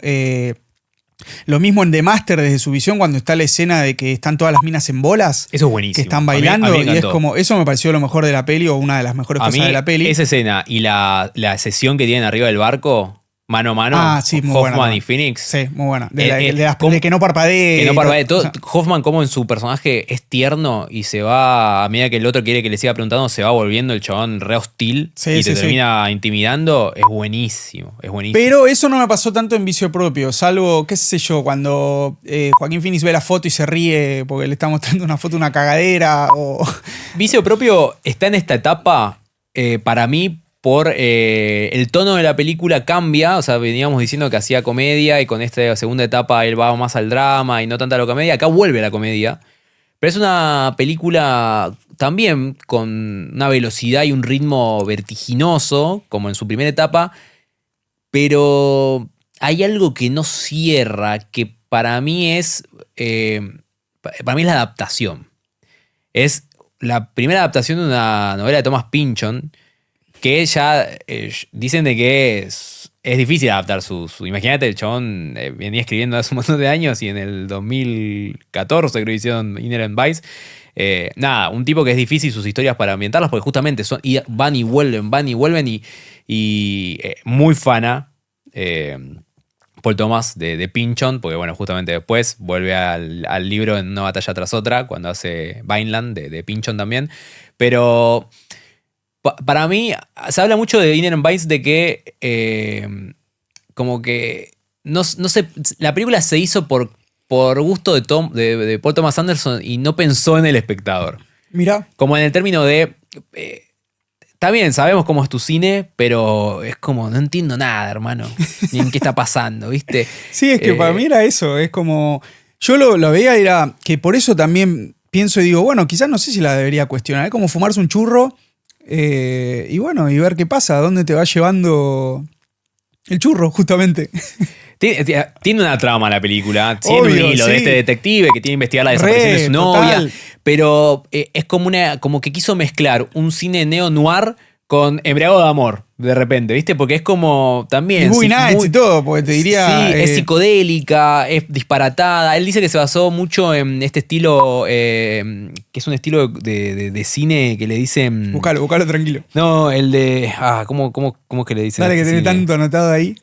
Lo mismo en The Master desde su visión cuando está la escena de que están todas las minas en bolas.
Eso es buenísimo.
Que están bailando
a mí
y es como, eso me pareció lo mejor de la peli o una de las mejores cosas de la peli.
Esa escena y la sesión que tienen arriba del barco, mano a mano,
sí, muy
Hoffman
buena,
y Phoenix.
Sí, muy buena. De que no parpadee.
Que no parpadee.
O sea,
Hoffman, como en su personaje es tierno y se va, a medida que el otro quiere que le siga preguntando, se va volviendo el chabón re hostil y te termina intimidando. Es buenísimo, es buenísimo.
Pero eso no me pasó tanto en Vicio Propio, salvo, qué sé yo, cuando Joaquín Phoenix ve la foto y se ríe porque le está mostrando una foto de una cagadera.
Vicio Propio está en esta etapa, para mí, por el tono de la película cambia, o sea, veníamos diciendo que hacía comedia y con esta segunda etapa él va más al drama y no tanta a la comedia, acá vuelve a la comedia, pero es una película también con una velocidad y un ritmo vertiginoso, como en su primera etapa, pero hay algo que no cierra, que para mí es la adaptación. Es la primera adaptación de una novela de Thomas Pynchon, que ya dicen de que es difícil adaptar su... Imagínate, el chabón venía escribiendo hace un montón de años y en el 2014 creo que hicieron Inherent Vice. Un tipo que es difícil sus historias para ambientarlas porque justamente van y vuelven y muy fana Paul Thomas de Pynchon, porque bueno, justamente después vuelve al libro en Una Batalla tras otra, cuando hace Vineland de Pynchon también. Pero... para mí, se habla mucho de Inherent Vice de que como que no sé, la película se hizo por gusto de Paul Thomas Anderson y no pensó en el espectador.
Mirá.
Como en el término de está bien, sabemos cómo es tu cine, pero es como, no entiendo nada, hermano, ni en qué está pasando, ¿viste?
Sí, es que para mí era eso, es como, yo lo veía y era que por eso también pienso y digo, bueno, quizás no sé si la debería cuestionar, es como fumarse un churro. Y bueno, y ver qué pasa, dónde te va llevando el churro, justamente.
Tiene una trama la película, tiene
Obvio,
un hilo
sí.
de este detective que tiene que investigar la desaparición de su novia, pero es como que quiso mezclar un cine neo-noir con Embriagado de amor, de repente, ¿viste? Porque es como también...
Y Boogie Nights y todo, porque te diría...
Sí, es psicodélica, es disparatada. Él dice que se basó mucho en este estilo, que es un estilo de cine que le dicen...
Buscalo tranquilo.
No, el de... ¿cómo es que le dicen?
Dale, que
este
tenés
cine?
tanto anotado ahí.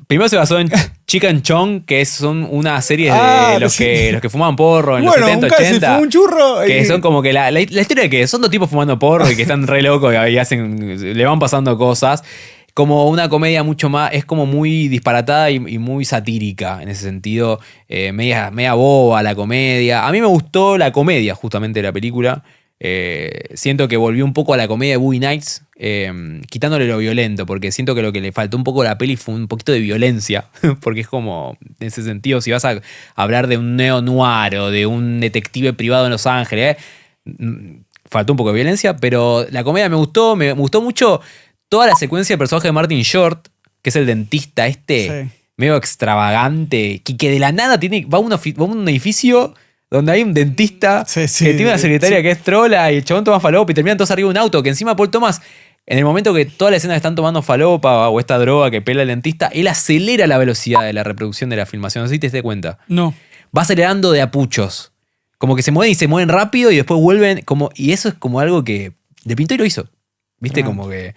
Primero se basó en Chicken Chong, que son una serie de los que fumaban porro en los 70, 80.
Un churro.
Que son como que la historia de que son dos tipos fumando porro y que están re locos y le van pasando cosas. Como una comedia mucho más, es como muy disparatada y muy satírica en ese sentido. Media boba la comedia. A mí me gustó la comedia justamente de la película. Siento que volvió un poco a la comedia de Boogie Nights, quitándole lo violento, porque siento que lo que le faltó un poco a la peli fue un poquito de violencia, porque es como, en ese sentido, si vas a hablar de un neo-noir o de un detective privado en Los Ángeles, faltó un poco de violencia, pero la comedia me gustó mucho toda la secuencia del personaje de Martin Short, que es el dentista medio extravagante, que de la nada va a un edificio donde hay un dentista que tiene una secretaria que es trola y el chabón toma falopa y terminan todos arriba de un auto, que encima Paul Thomas, en el momento que toda la escena están tomando falopa o esta droga que pela el dentista, él acelera la velocidad de la reproducción de la filmación, no sé si te das cuenta.
No.
Va acelerando de a puchos. Como que se mueven y se mueven rápido y después vuelven, y eso es como algo que de Pinto y lo hizo. ¿Viste? Como que...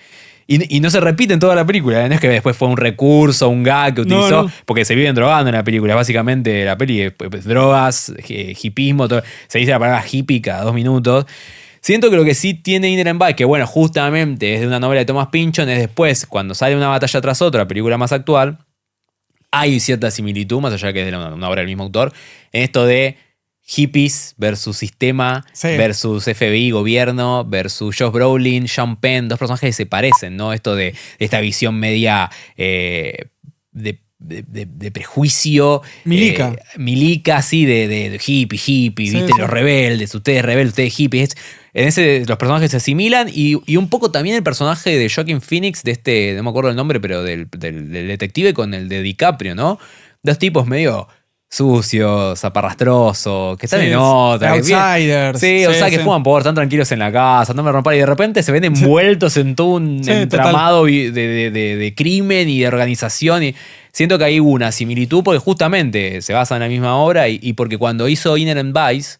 Y no se repite en toda la película, no es que después fue un recurso, un gag que utilizó, porque se viven drogando en la película. Básicamente la peli es drogas, hipismo, todo. Se dice la palabra hippie cada 2 minutos. Siento que lo que sí tiene Inherent Vice, que bueno, justamente es de una novela de Thomas Pynchon, es después, cuando sale una batalla tras otra, la película más actual, hay cierta similitud, más allá que es de una obra del mismo autor, en esto de hippies versus sistema, versus FBI, gobierno, versus Josh Brolin, Sean Penn, dos personajes que se parecen, ¿no? Esto de esta visión media de prejuicio. Milica, sí, de hippie, ¿viste? Los rebeldes, ustedes hippies. Los personajes se asimilan y un poco también el personaje de Joaquin Phoenix, de no me acuerdo el nombre, pero del detective con el de DiCaprio, ¿no? Dos tipos medio sucios, zaparrastrosos, que están en otra.
Outsiders.
O sea, que fuman por, están tranquilos en la casa, no me rompan, y de repente se ven envueltos en todo un entramado de crimen y de organización. Y siento que hay una similitud porque justamente se basa en la misma obra y porque cuando hizo Inherent Vice,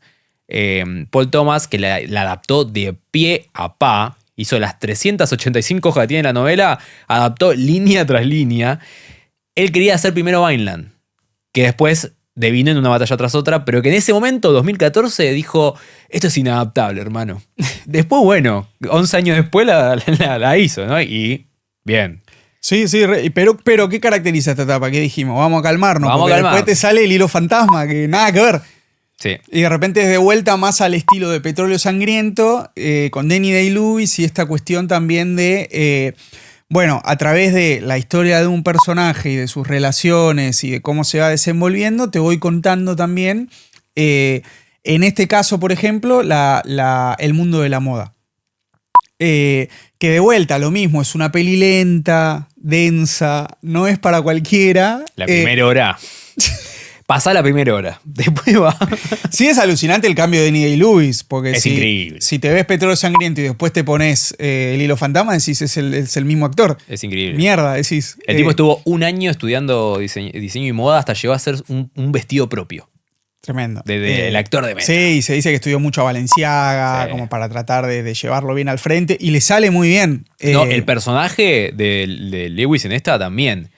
Paul Thomas, que la adaptó de pie a pa, hizo las 385 hojas que tiene la novela, adaptó línea tras línea. Él quería hacer primero Vineland, que después devino en una batalla tras otra, pero que en ese momento, 2014, dijo, esto es inadaptable, hermano. Después, bueno, 11 años después la hizo, ¿no? Y bien.
Sí, pero ¿qué caracteriza esta etapa? ¿Qué dijimos? Vamos a calmarnos,
porque
después te sale el hilo fantasma, que nada que ver.
Sí.
Y de repente es de vuelta más al estilo de Petróleo Sangriento, con Danny Day-Lewis y esta cuestión también de... bueno, a través de la historia de un personaje y de sus relaciones y de cómo se va desenvolviendo, te voy contando también, en este caso, por ejemplo, el mundo de la moda. Que de vuelta, lo mismo, es una peli lenta, densa, no es para cualquiera.
La primera hora. Pasa la primera hora, después va.
Sí, es alucinante el cambio de Danny Day-Lewis, porque
es increíble.
Si te ves Petróleo Sangriento y después te pones el hilo fantasma, decís es el mismo actor.
Es increíble.
Mierda, decís.
El tipo estuvo un año estudiando diseño y moda hasta llegó a hacer un vestido propio.
Tremendo.
El actor de meta.
Sí, y se dice que estudió mucho a Balenciaga, como para tratar de llevarlo bien al frente, y le sale muy bien.
No, el personaje de Lewis en esta también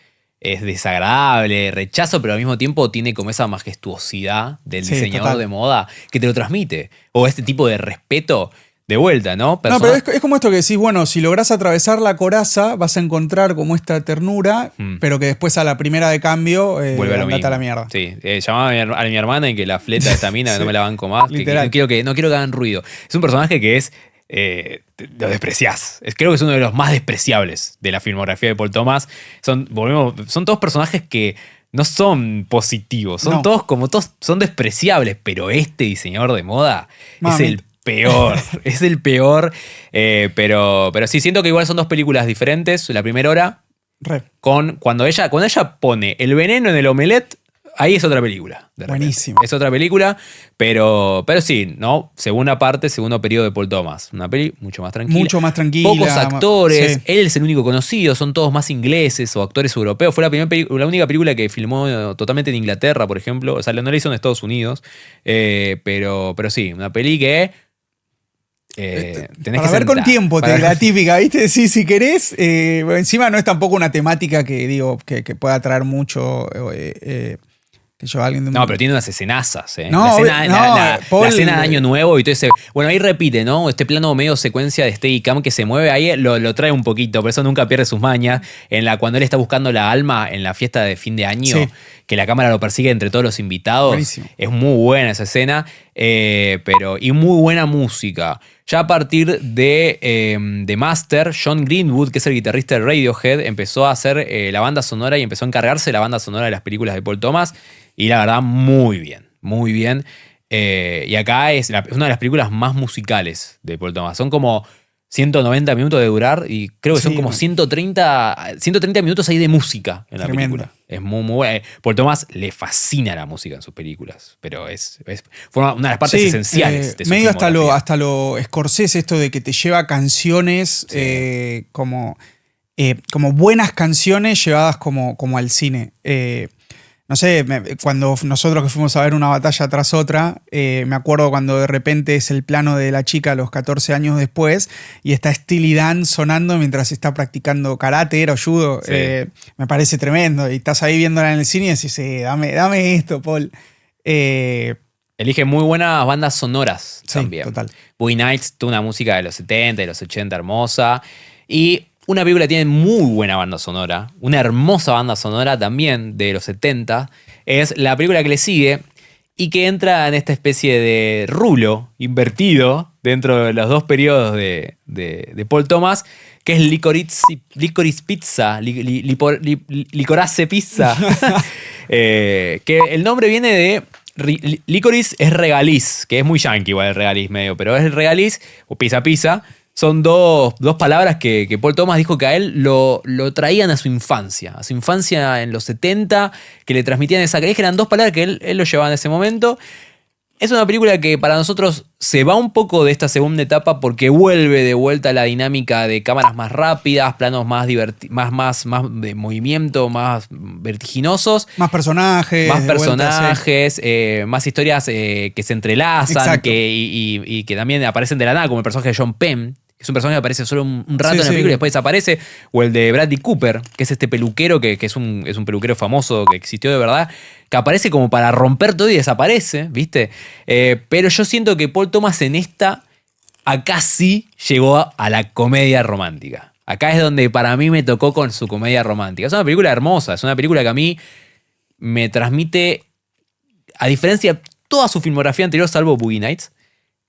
es desagradable, rechazo, pero al mismo tiempo tiene como esa majestuosidad del diseñador de moda que te lo transmite. O este tipo de respeto de vuelta, ¿no?
No, pero es como esto que decís, bueno, si lográs atravesar la coraza, vas a encontrar como esta ternura, pero que después a la primera de cambio
vuelve a lo mismo.
A la mierda.
Sí, llamaba a mi hermana y que la fleta de esta mina, que no me la banco más, que no quiero que hagan ruido. Es un personaje que es... lo despreciás. Creo que es uno de los más despreciables de la filmografía de Paul Thomas. Son todos personajes que no son positivos, son todos son despreciables, pero este diseñador de moda es el peor. Es el peor. Pero sí, siento que igual son dos películas diferentes. La primera hora, cuando ella pone el veneno en el omelette, ahí es otra película.
Buenísimo.
Es otra película, pero sí, ¿no? Segundo periodo de Paul Thomas. Una peli mucho más tranquila.
Mucho más tranquila.
Pocos actores. Sí. Él es el único conocido. Son todos más ingleses o actores europeos. Fue la única película que filmó totalmente en Inglaterra, por ejemplo. O sea, no la hizo en Estados Unidos. Pero sí, una peli que... tenés
para
que
ver con tiempo, la típica, ¿viste? Sí, si querés. Encima no es tampoco una temática que pueda atraer mucho...
No, pero tiene unas escenazas, ¿eh?
No,
la escena de Año Nuevo y todo ese... Bueno, ahí repite, ¿no? Este plano medio secuencia de Steadicam que se mueve ahí, lo trae un poquito, por eso nunca pierde sus mañas. Cuando él está buscando la alma en la fiesta de fin de año, que la cámara lo persigue entre todos los invitados. Buenísimo. Es muy buena esa escena. Y muy buena música. Ya a partir de Master, John Greenwood, que es el guitarrista de Radiohead, empezó a hacer la banda sonora y empezó a encargarse de la banda sonora de las películas de Paul Thomas. Y la verdad, muy bien, muy bien. Y acá es una de las películas más musicales de Paul Thomas. Son como 190 minutos de durar y creo que son como 130 minutos ahí de música en la película. Es muy, muy buena. Paul Thomas le fascina la música en sus películas, pero fue una de las partes esenciales de su
medio
filmografía.
hasta lo Scorsese, esto de que te lleva canciones como buenas canciones llevadas como al cine. No sé, cuando nosotros que fuimos a ver una batalla tras otra, me acuerdo cuando de repente es el plano de la chica a los 14 años después y está Steely Dan sonando mientras está practicando karate, era judo.
Sí.
Me parece tremendo. Y estás ahí viéndola en el cine y decís, dame esto, Paul.
Elige muy buenas bandas sonoras también.
Total.
Boogie Nights tuvo una música de los 70 y los 80 hermosa. Y una película que tiene muy buena banda sonora, una hermosa banda sonora también de los 70, es la película que le sigue y que entra en esta especie de rulo invertido dentro de los dos periodos de Paul Thomas, que es Licorice Pizza, Licorace Pizza, que el nombre viene de... Licorice es regaliz, que es muy yankee igual el regaliz medio, pero es el regaliz o pizza. Son dos palabras que Paul Thomas dijo que a él lo traían a su infancia en los 70, que le transmitían esa que eran dos palabras que él lo llevaba en ese momento. Es una película que para nosotros se va un poco de esta segunda etapa porque vuelve de vuelta a la dinámica de cámaras más rápidas, planos más de movimiento, más vertiginosos.
Más personajes.
Más historias que se entrelazan y que también aparecen de la nada, como el personaje de John Penn. Es un personaje que aparece solo un rato en la película y después desaparece. O el de Bradley Cooper, que es este peluquero, que es un peluquero famoso que existió de verdad, que aparece como para romper todo y desaparece, ¿viste? Pero yo siento que Paul Thomas en acá sí llegó a la comedia romántica. Acá es donde para mí me tocó con su comedia romántica. Es una película hermosa, es una película que a mí me transmite, a diferencia de toda su filmografía anterior, salvo Boogie Nights,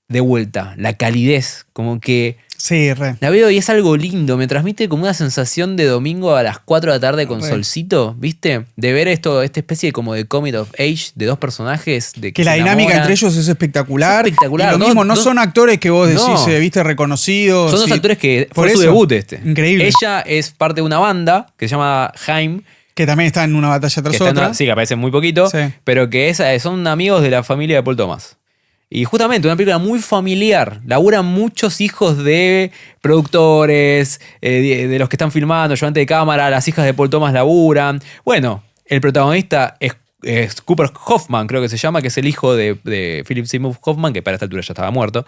de vuelta, la calidez, como que...
Sí, re.
La veo y es algo lindo, me transmite como una sensación de domingo a las 4 de la tarde con solcito, ¿viste? De ver esta especie como de coming of age de dos personajes. Que
la dinámica entre ellos es espectacular.
Es espectacular.
Y lo mismo, no son actores que vos decís, viste, reconocidos.
Son dos actores que
por
fue su debut este.
Increíble.
Ella es parte de una banda que se llama Haim.
Que también está en una batalla tras otra.
Sí, que aparece muy poquito. Pero que son amigos de la familia de Paul Thomas. Y justamente una película muy familiar. Laburan muchos hijos de productores, de los que están filmando, ayudante de cámara, las hijas de Paul Thomas laburan. Bueno, el protagonista es Cooper Hoffman, creo que se llama, que es el hijo de Philip Seymour Hoffman, que para esta altura ya estaba muerto.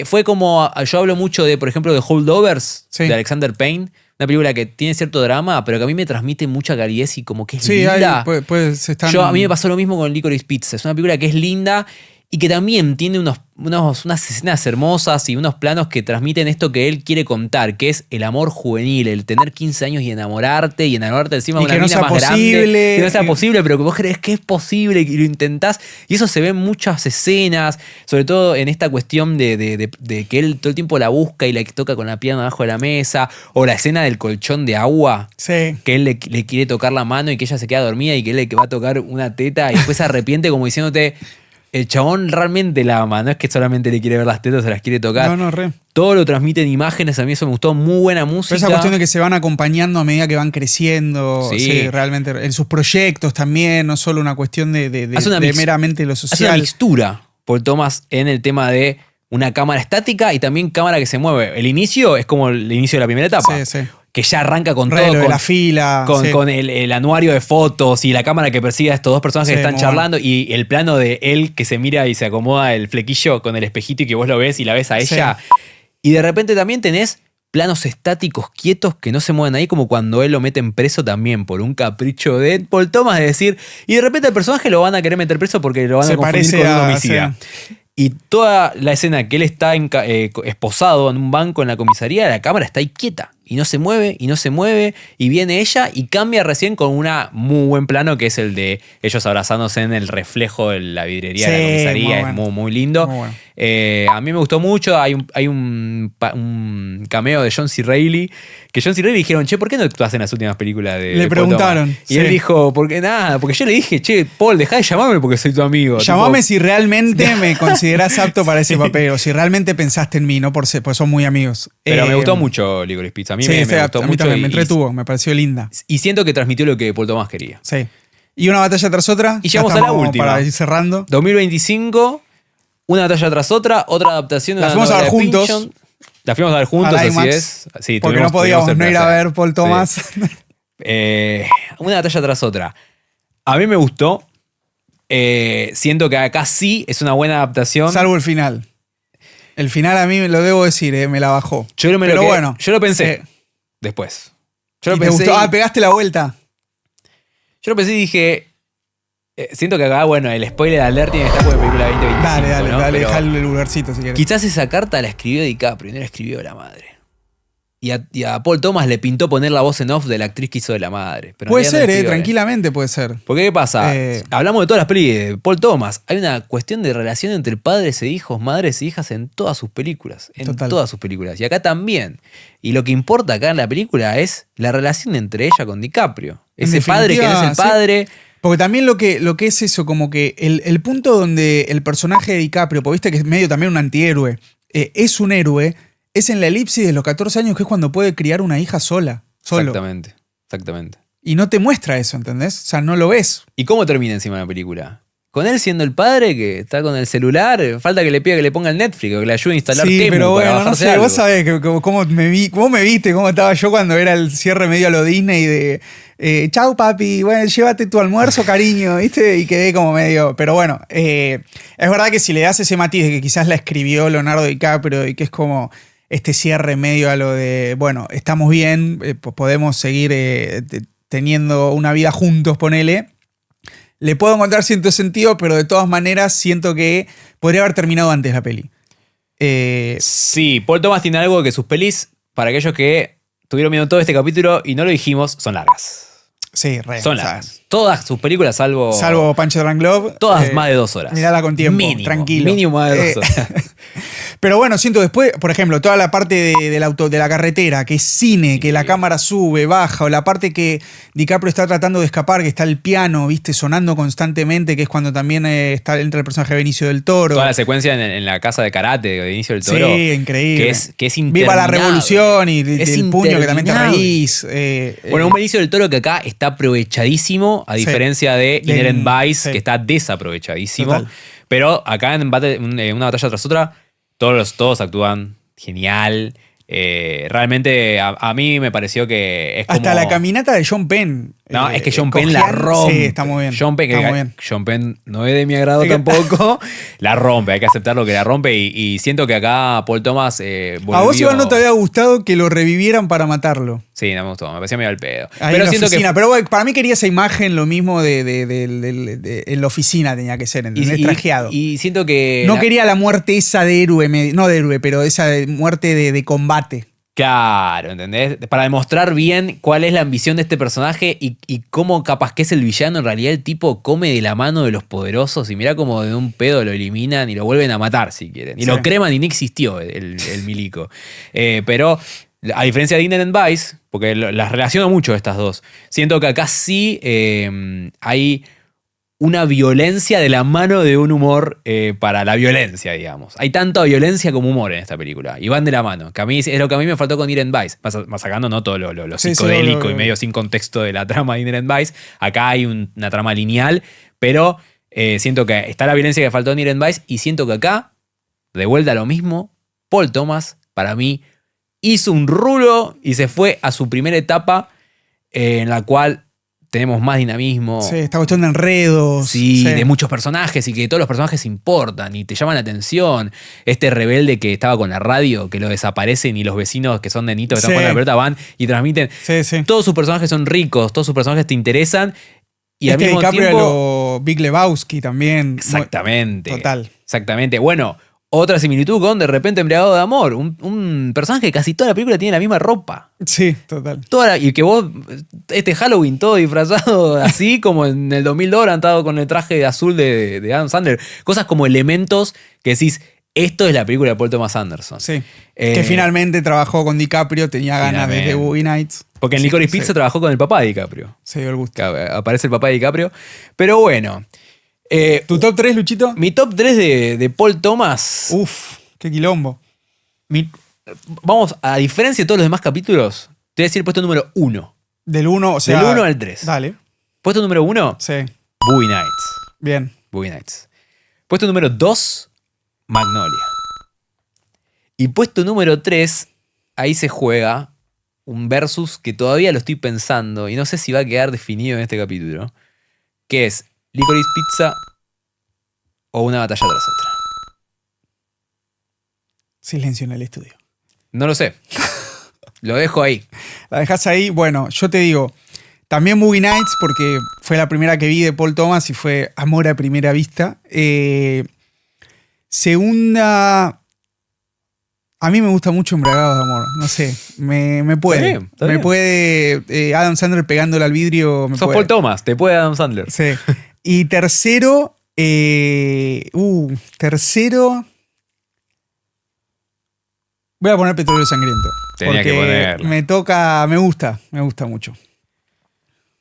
Fue como... Yo hablo mucho de, por ejemplo, de Holdovers, de Alexander Payne. Una película que tiene cierto drama, pero que a mí me transmite mucha calidez y como que es linda. A mí me pasó lo mismo con Licorice Pizza. Es una película que es linda y que también tiene unas escenas hermosas y unos planos que transmiten esto que él quiere contar, que es el amor juvenil, el tener 15 años y enamorarte encima de una mina más grande. Que no sea posible, pero que vos crees que es posible y lo intentás. Y eso se ve en muchas escenas, sobre todo en esta cuestión de que él todo el tiempo la busca y la toca con la pierna abajo de la mesa, o la escena del colchón de agua, que él le quiere tocar la mano y que ella se queda dormida y que él le va a tocar una teta y después se arrepiente como diciéndote... El chabón realmente la ama, no es que solamente le quiere ver las tetas, se las quiere tocar.
No, re.
Todo lo transmite en imágenes, a mí eso me gustó, muy buena música.
Pero esa cuestión de que se van acompañando a medida que van creciendo, realmente en sus proyectos también, no solo una cuestión de meramente lo social.
Hace una mixtura, Paul Thomas, en el tema de una cámara estática y también cámara que se mueve. El inicio es como el inicio de la primera etapa. Que ya arranca con todo.
Con la fila.
Con el anuario de fotos y la cámara que persigue a estos dos personajes que están charlando y el plano de él que se mira y se acomoda el flequillo con el espejito y que vos lo ves y la ves a ella. Y de repente también tenés planos estáticos, quietos, que no se mueven ahí, como cuando él lo meten preso también por un capricho de Paul Thomas, de decir, y de repente el personaje lo van a querer meter preso porque lo van a confundir con un homicida. Y toda la escena que él está esposado en un banco en la comisaría, la cámara está ahí quieta. y no se mueve, y no se mueve, y viene ella y cambia recién con un muy buen plano que es el de ellos abrazándose en el reflejo de la vidrería de la comisaría,
muy
es
bueno.
muy lindo.
Muy bueno.
A mí me gustó mucho, hay un cameo de John C. Reilly, que John C. Reilly dijeron, che, ¿por qué no actúas en las últimas películas de
Le
Paul Thomas?
preguntaron,
Y
sí.
él dijo, porque yo le dije, che, Paul, dejá de llamarme porque soy tu amigo.
Llamame
Tipo,
si realmente me considerás apto para ese papel o si realmente pensaste en mí, no por ser, pues son muy amigos.
Pero me gustó mucho Licorice Pizza, a mí
Sí,
me
sí,
gustó
a mí
mucho.
también me
y-
entretuvo, me pareció linda.
Y siento que transmitió lo que Paul Thomas quería.
Sí. Y una batalla tras otra.
Y
ya
llegamos a la
estamos
última.
Para ir cerrando.
2025, una batalla tras otra adaptación de
La
una
fuimos a
novela
ver
de
juntos.
Pynchon. La fuimos a ver juntos,
Al
así
IMAX,
es. Sí,
Porque no podíamos no ir a ver Paul Thomas.
Una batalla tras otra. A mí me gustó. Siento que acá sí es una buena adaptación.
Salvo el final. El final a mí, lo debo decir, me la bajó.
Pero
bueno.
yo lo pensé después. Yo
¿Y
lo
te
pensé.
gustó? Ah, pegaste la vuelta.
Yo lo pensé y dije. Siento que acá, bueno, el spoiler alert tiene que estar por la película 2025.
Dale,
¿no?
dale,
Pero
dejale el lugarcito si quieres.
quizás esa carta la escribió DiCaprio y no la escribió la madre. Y a Paul Thomas le pintó poner la voz en off de la actriz que hizo de la madre. Pero en
Puede
realidad no
ser,
la escribió él.
tranquilamente puede ser.
Porque ¿qué pasa?
Eh.
Hablamos de todas las pelis de Paul Thomas. Hay una cuestión de relación entre padres e hijos, madres e hijas en todas sus películas. En
Total.
todas sus películas. Y acá también. Y lo que importa acá en la película es la relación entre ella con DiCaprio.
En
Ese padre que no es el
definitiva, sí.
padre.
Porque también lo que es eso, como que el punto donde el personaje de DiCaprio, porque viste que es medio también un antihéroe, es un héroe, es en la elipsis de los 14 años, que es cuando puede criar una hija solo.
Exactamente.
Y no te muestra eso, ¿entendés? O sea, no lo ves.
¿Y cómo termina encima la película? Con él siendo el padre que está con el celular, falta que le pida que le ponga el Netflix o que le ayude a instalar
Sí,
Temu
pero
para
bueno, no
bajarse
sé,
algo.
vos sabés cómo me viste, cómo estaba yo cuando era el cierre medio a lo Disney de chau papi, bueno, llévate tu almuerzo, cariño, ¿viste? Y quedé como medio. Pero bueno, es verdad que si le das ese matiz de que quizás la escribió Leonardo DiCaprio y que es como este cierre medio a lo de, bueno, estamos bien, podemos seguir teniendo una vida juntos, ponele. Le puedo encontrar cierto sentido, pero de todas maneras siento que podría haber terminado antes la peli.
Sí, Paul Thomas tiene algo que sus pelis, para aquellos que estuvieron viendo todo este capítulo y no lo dijimos, son largas.
Sí,
Son largas. Todas sus películas, salvo
Punch Drunk Love.
todas más de 2 horas.
Mirala con tiempo,
Mínimo,
tranquilo.
Mínimo más de 2 horas.
Pero bueno, siento después, por ejemplo, toda la parte de la carretera, que es cine, que la cámara sube, baja, o la parte que DiCaprio está tratando de escapar, que está el piano, viste, sonando constantemente, que es cuando también entra el personaje de Benicio del Toro.
Toda la secuencia en la casa de karate de Inicio del Toro.
Sí, increíble.
Que es
Viva la
interminable.
revolución y
Es
el puño que también te
interminable.
reís.
Bueno, un Benicio del Toro que acá está aprovechadísimo, a
Sí.
diferencia de Inherent Vice,
sí.
que está desaprovechadísimo.
Total.
Pero acá en una batalla tras otra, todos actúan genial. Realmente a mí me pareció que es como...
Hasta la caminata de John Penn.
No, es que John Penn la
cojean,
rompe.
Sí, está muy bien.
John Penn,
está muy bien.
John Penn no es de mi agrado
Es que-
tampoco. La rompe, hay que aceptarlo que la rompe. Y siento que acá Paul Thomas volvió...
A vos igual no te había gustado que lo revivieran para matarlo.
Sí, no me gustó, me parecía medio al pedo.
Ahí
Pero
en la
siento
oficina.
que...
Pero bueno, para mí quería esa imagen lo mismo en la oficina tenía que ser, ¿entendés? Trajeado.
y siento que...
No quería la muerte esa de héroe, no de héroe, pero esa muerte de combate.
Claro, ¿entendés? Para demostrar bien cuál es la ambición de este personaje y cómo capaz que es el villano, en realidad el tipo come de la mano de los poderosos y mirá como de un pedo lo eliminan y lo vuelven a matar si quieren. Y
Sí.
lo creman y ni existió el milico. Pero a diferencia de Inherent Vice, porque las relaciono mucho estas dos, siento que acá sí hay una violencia de la mano de un humor para la violencia, digamos. Hay tanta violencia como humor en esta película. Y van de la mano. Que a mí es lo que a mí me faltó con Inherent Vice. Más sacando no todo lo
Sí, sí,
psicodélico
lo-
y medio sin contexto de la trama de Inherent Vice. Acá hay una trama lineal, pero siento que está la violencia que faltó en Inherent Vice y siento que acá, de vuelta a lo mismo, Paul Thomas, para mí, hizo un rulo y se fue a su primera etapa en la cual tenemos más dinamismo.
Sí, esta cuestión de enredos.
Sí, de muchos personajes y que todos los personajes importan y te llaman la atención. Este rebelde que estaba con la radio, que lo desaparecen y los vecinos que son de Nito que están
Sí.
jugando a la pelota van y transmiten.
Sí, sí.
Todos sus personajes son ricos, todos sus personajes te interesan y al mismo
DiCaprio
tiempo...
lo Big Lebowski también.
Exactamente.
Total.
Exactamente. Bueno, Otra similitud con De repente embriagado de amor. Un personaje que casi toda la película tiene la misma ropa.
Sí, total.
Y que vos, este Halloween todo disfrazado así, como en el 2002 han estado con el traje azul de Adam Sandler. Cosas como elementos que decís, esto es la película de Paul Thomas Anderson.
Sí. Que finalmente trabajó con DiCaprio, tenía ganas desde Boogie Nights.
Porque en Licorice Pizza trabajó con el papá de DiCaprio.
Se dio el gusto.
Aparece el papá de DiCaprio. Pero bueno.
¿Tu top 3, Luchito?
Mi top 3 de Paul Thomas.
Uf, qué quilombo.
Vamos, a diferencia de todos los demás capítulos, te voy a decir puesto número 1.
Del 1, o sea.
Del 1 al 3.
Dale.
Puesto número 1,
Sí.
Boogie Nights.
Bien.
Boogie Nights. Puesto número 2, Magnolia. Y puesto número 3, ahí se juega un versus que todavía lo estoy pensando y no sé si va a quedar definido en este capítulo, que es Licorice Pizza o Una batalla tras otra.
Silencio en el estudio.
No lo sé. Lo dejo ahí.
La dejás ahí. Bueno, yo te digo, también Boogie Nights, porque fue la primera que vi de Paul Thomas y fue amor a primera vista. Segunda, a mí me gusta mucho Embriagados de Amor. No sé, me puede.
Está bien, está
me
bien.
puede. Adam Sandler pegándole al vidrio. Me
Sos
puede.
Paul Thomas, te puede Adam Sandler.
Sí. Y tercero. Tercero. Voy a poner Petróleo Sangriento.
Tenía que
porque
ponerlo.
me gusta mucho.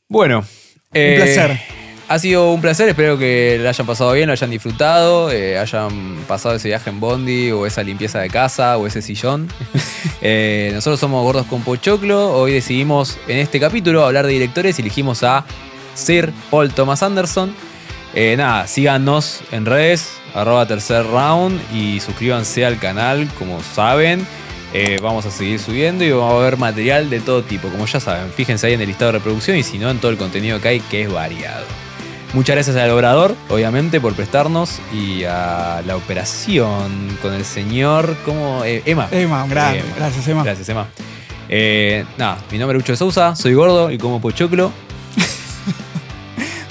Bueno.
Un placer.
Ha sido un placer, espero que lo hayan pasado bien, lo hayan disfrutado, hayan pasado ese viaje en Bondi o esa limpieza de casa o ese sillón. Nosotros somos Gordos con Pochoclo, hoy decidimos en este capítulo hablar de directores y elegimos a Sir Paul Thomas Anderson. Nada, síganos en redes, @tercerround y suscríbanse al canal, como saben. Vamos a seguir subiendo y vamos a ver material de todo tipo, como ya saben. Fíjense ahí en el listado de reproducción y si no, en todo el contenido que hay, que es variado. Muchas gracias al Obrador, obviamente, por prestarnos y a la operación con el señor, ¿cómo? Emma.
Emma, gracias, Emma.
Gracias, Emma. Nada, mi nombre es Lucho de Sousa, soy gordo y como pochoclo.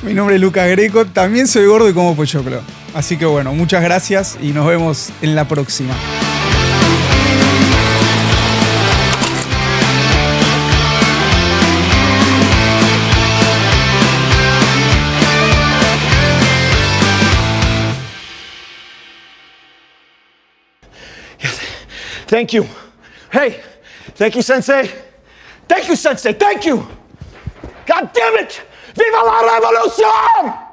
Mi nombre es Lucas Greco, también soy gordo y como pochoclo. Así que bueno, muchas gracias y nos vemos en la próxima.
Thank you. Hey, thank you, Sensei. Thank you, Sensei. Thank you. God damn it. Viva la revolución!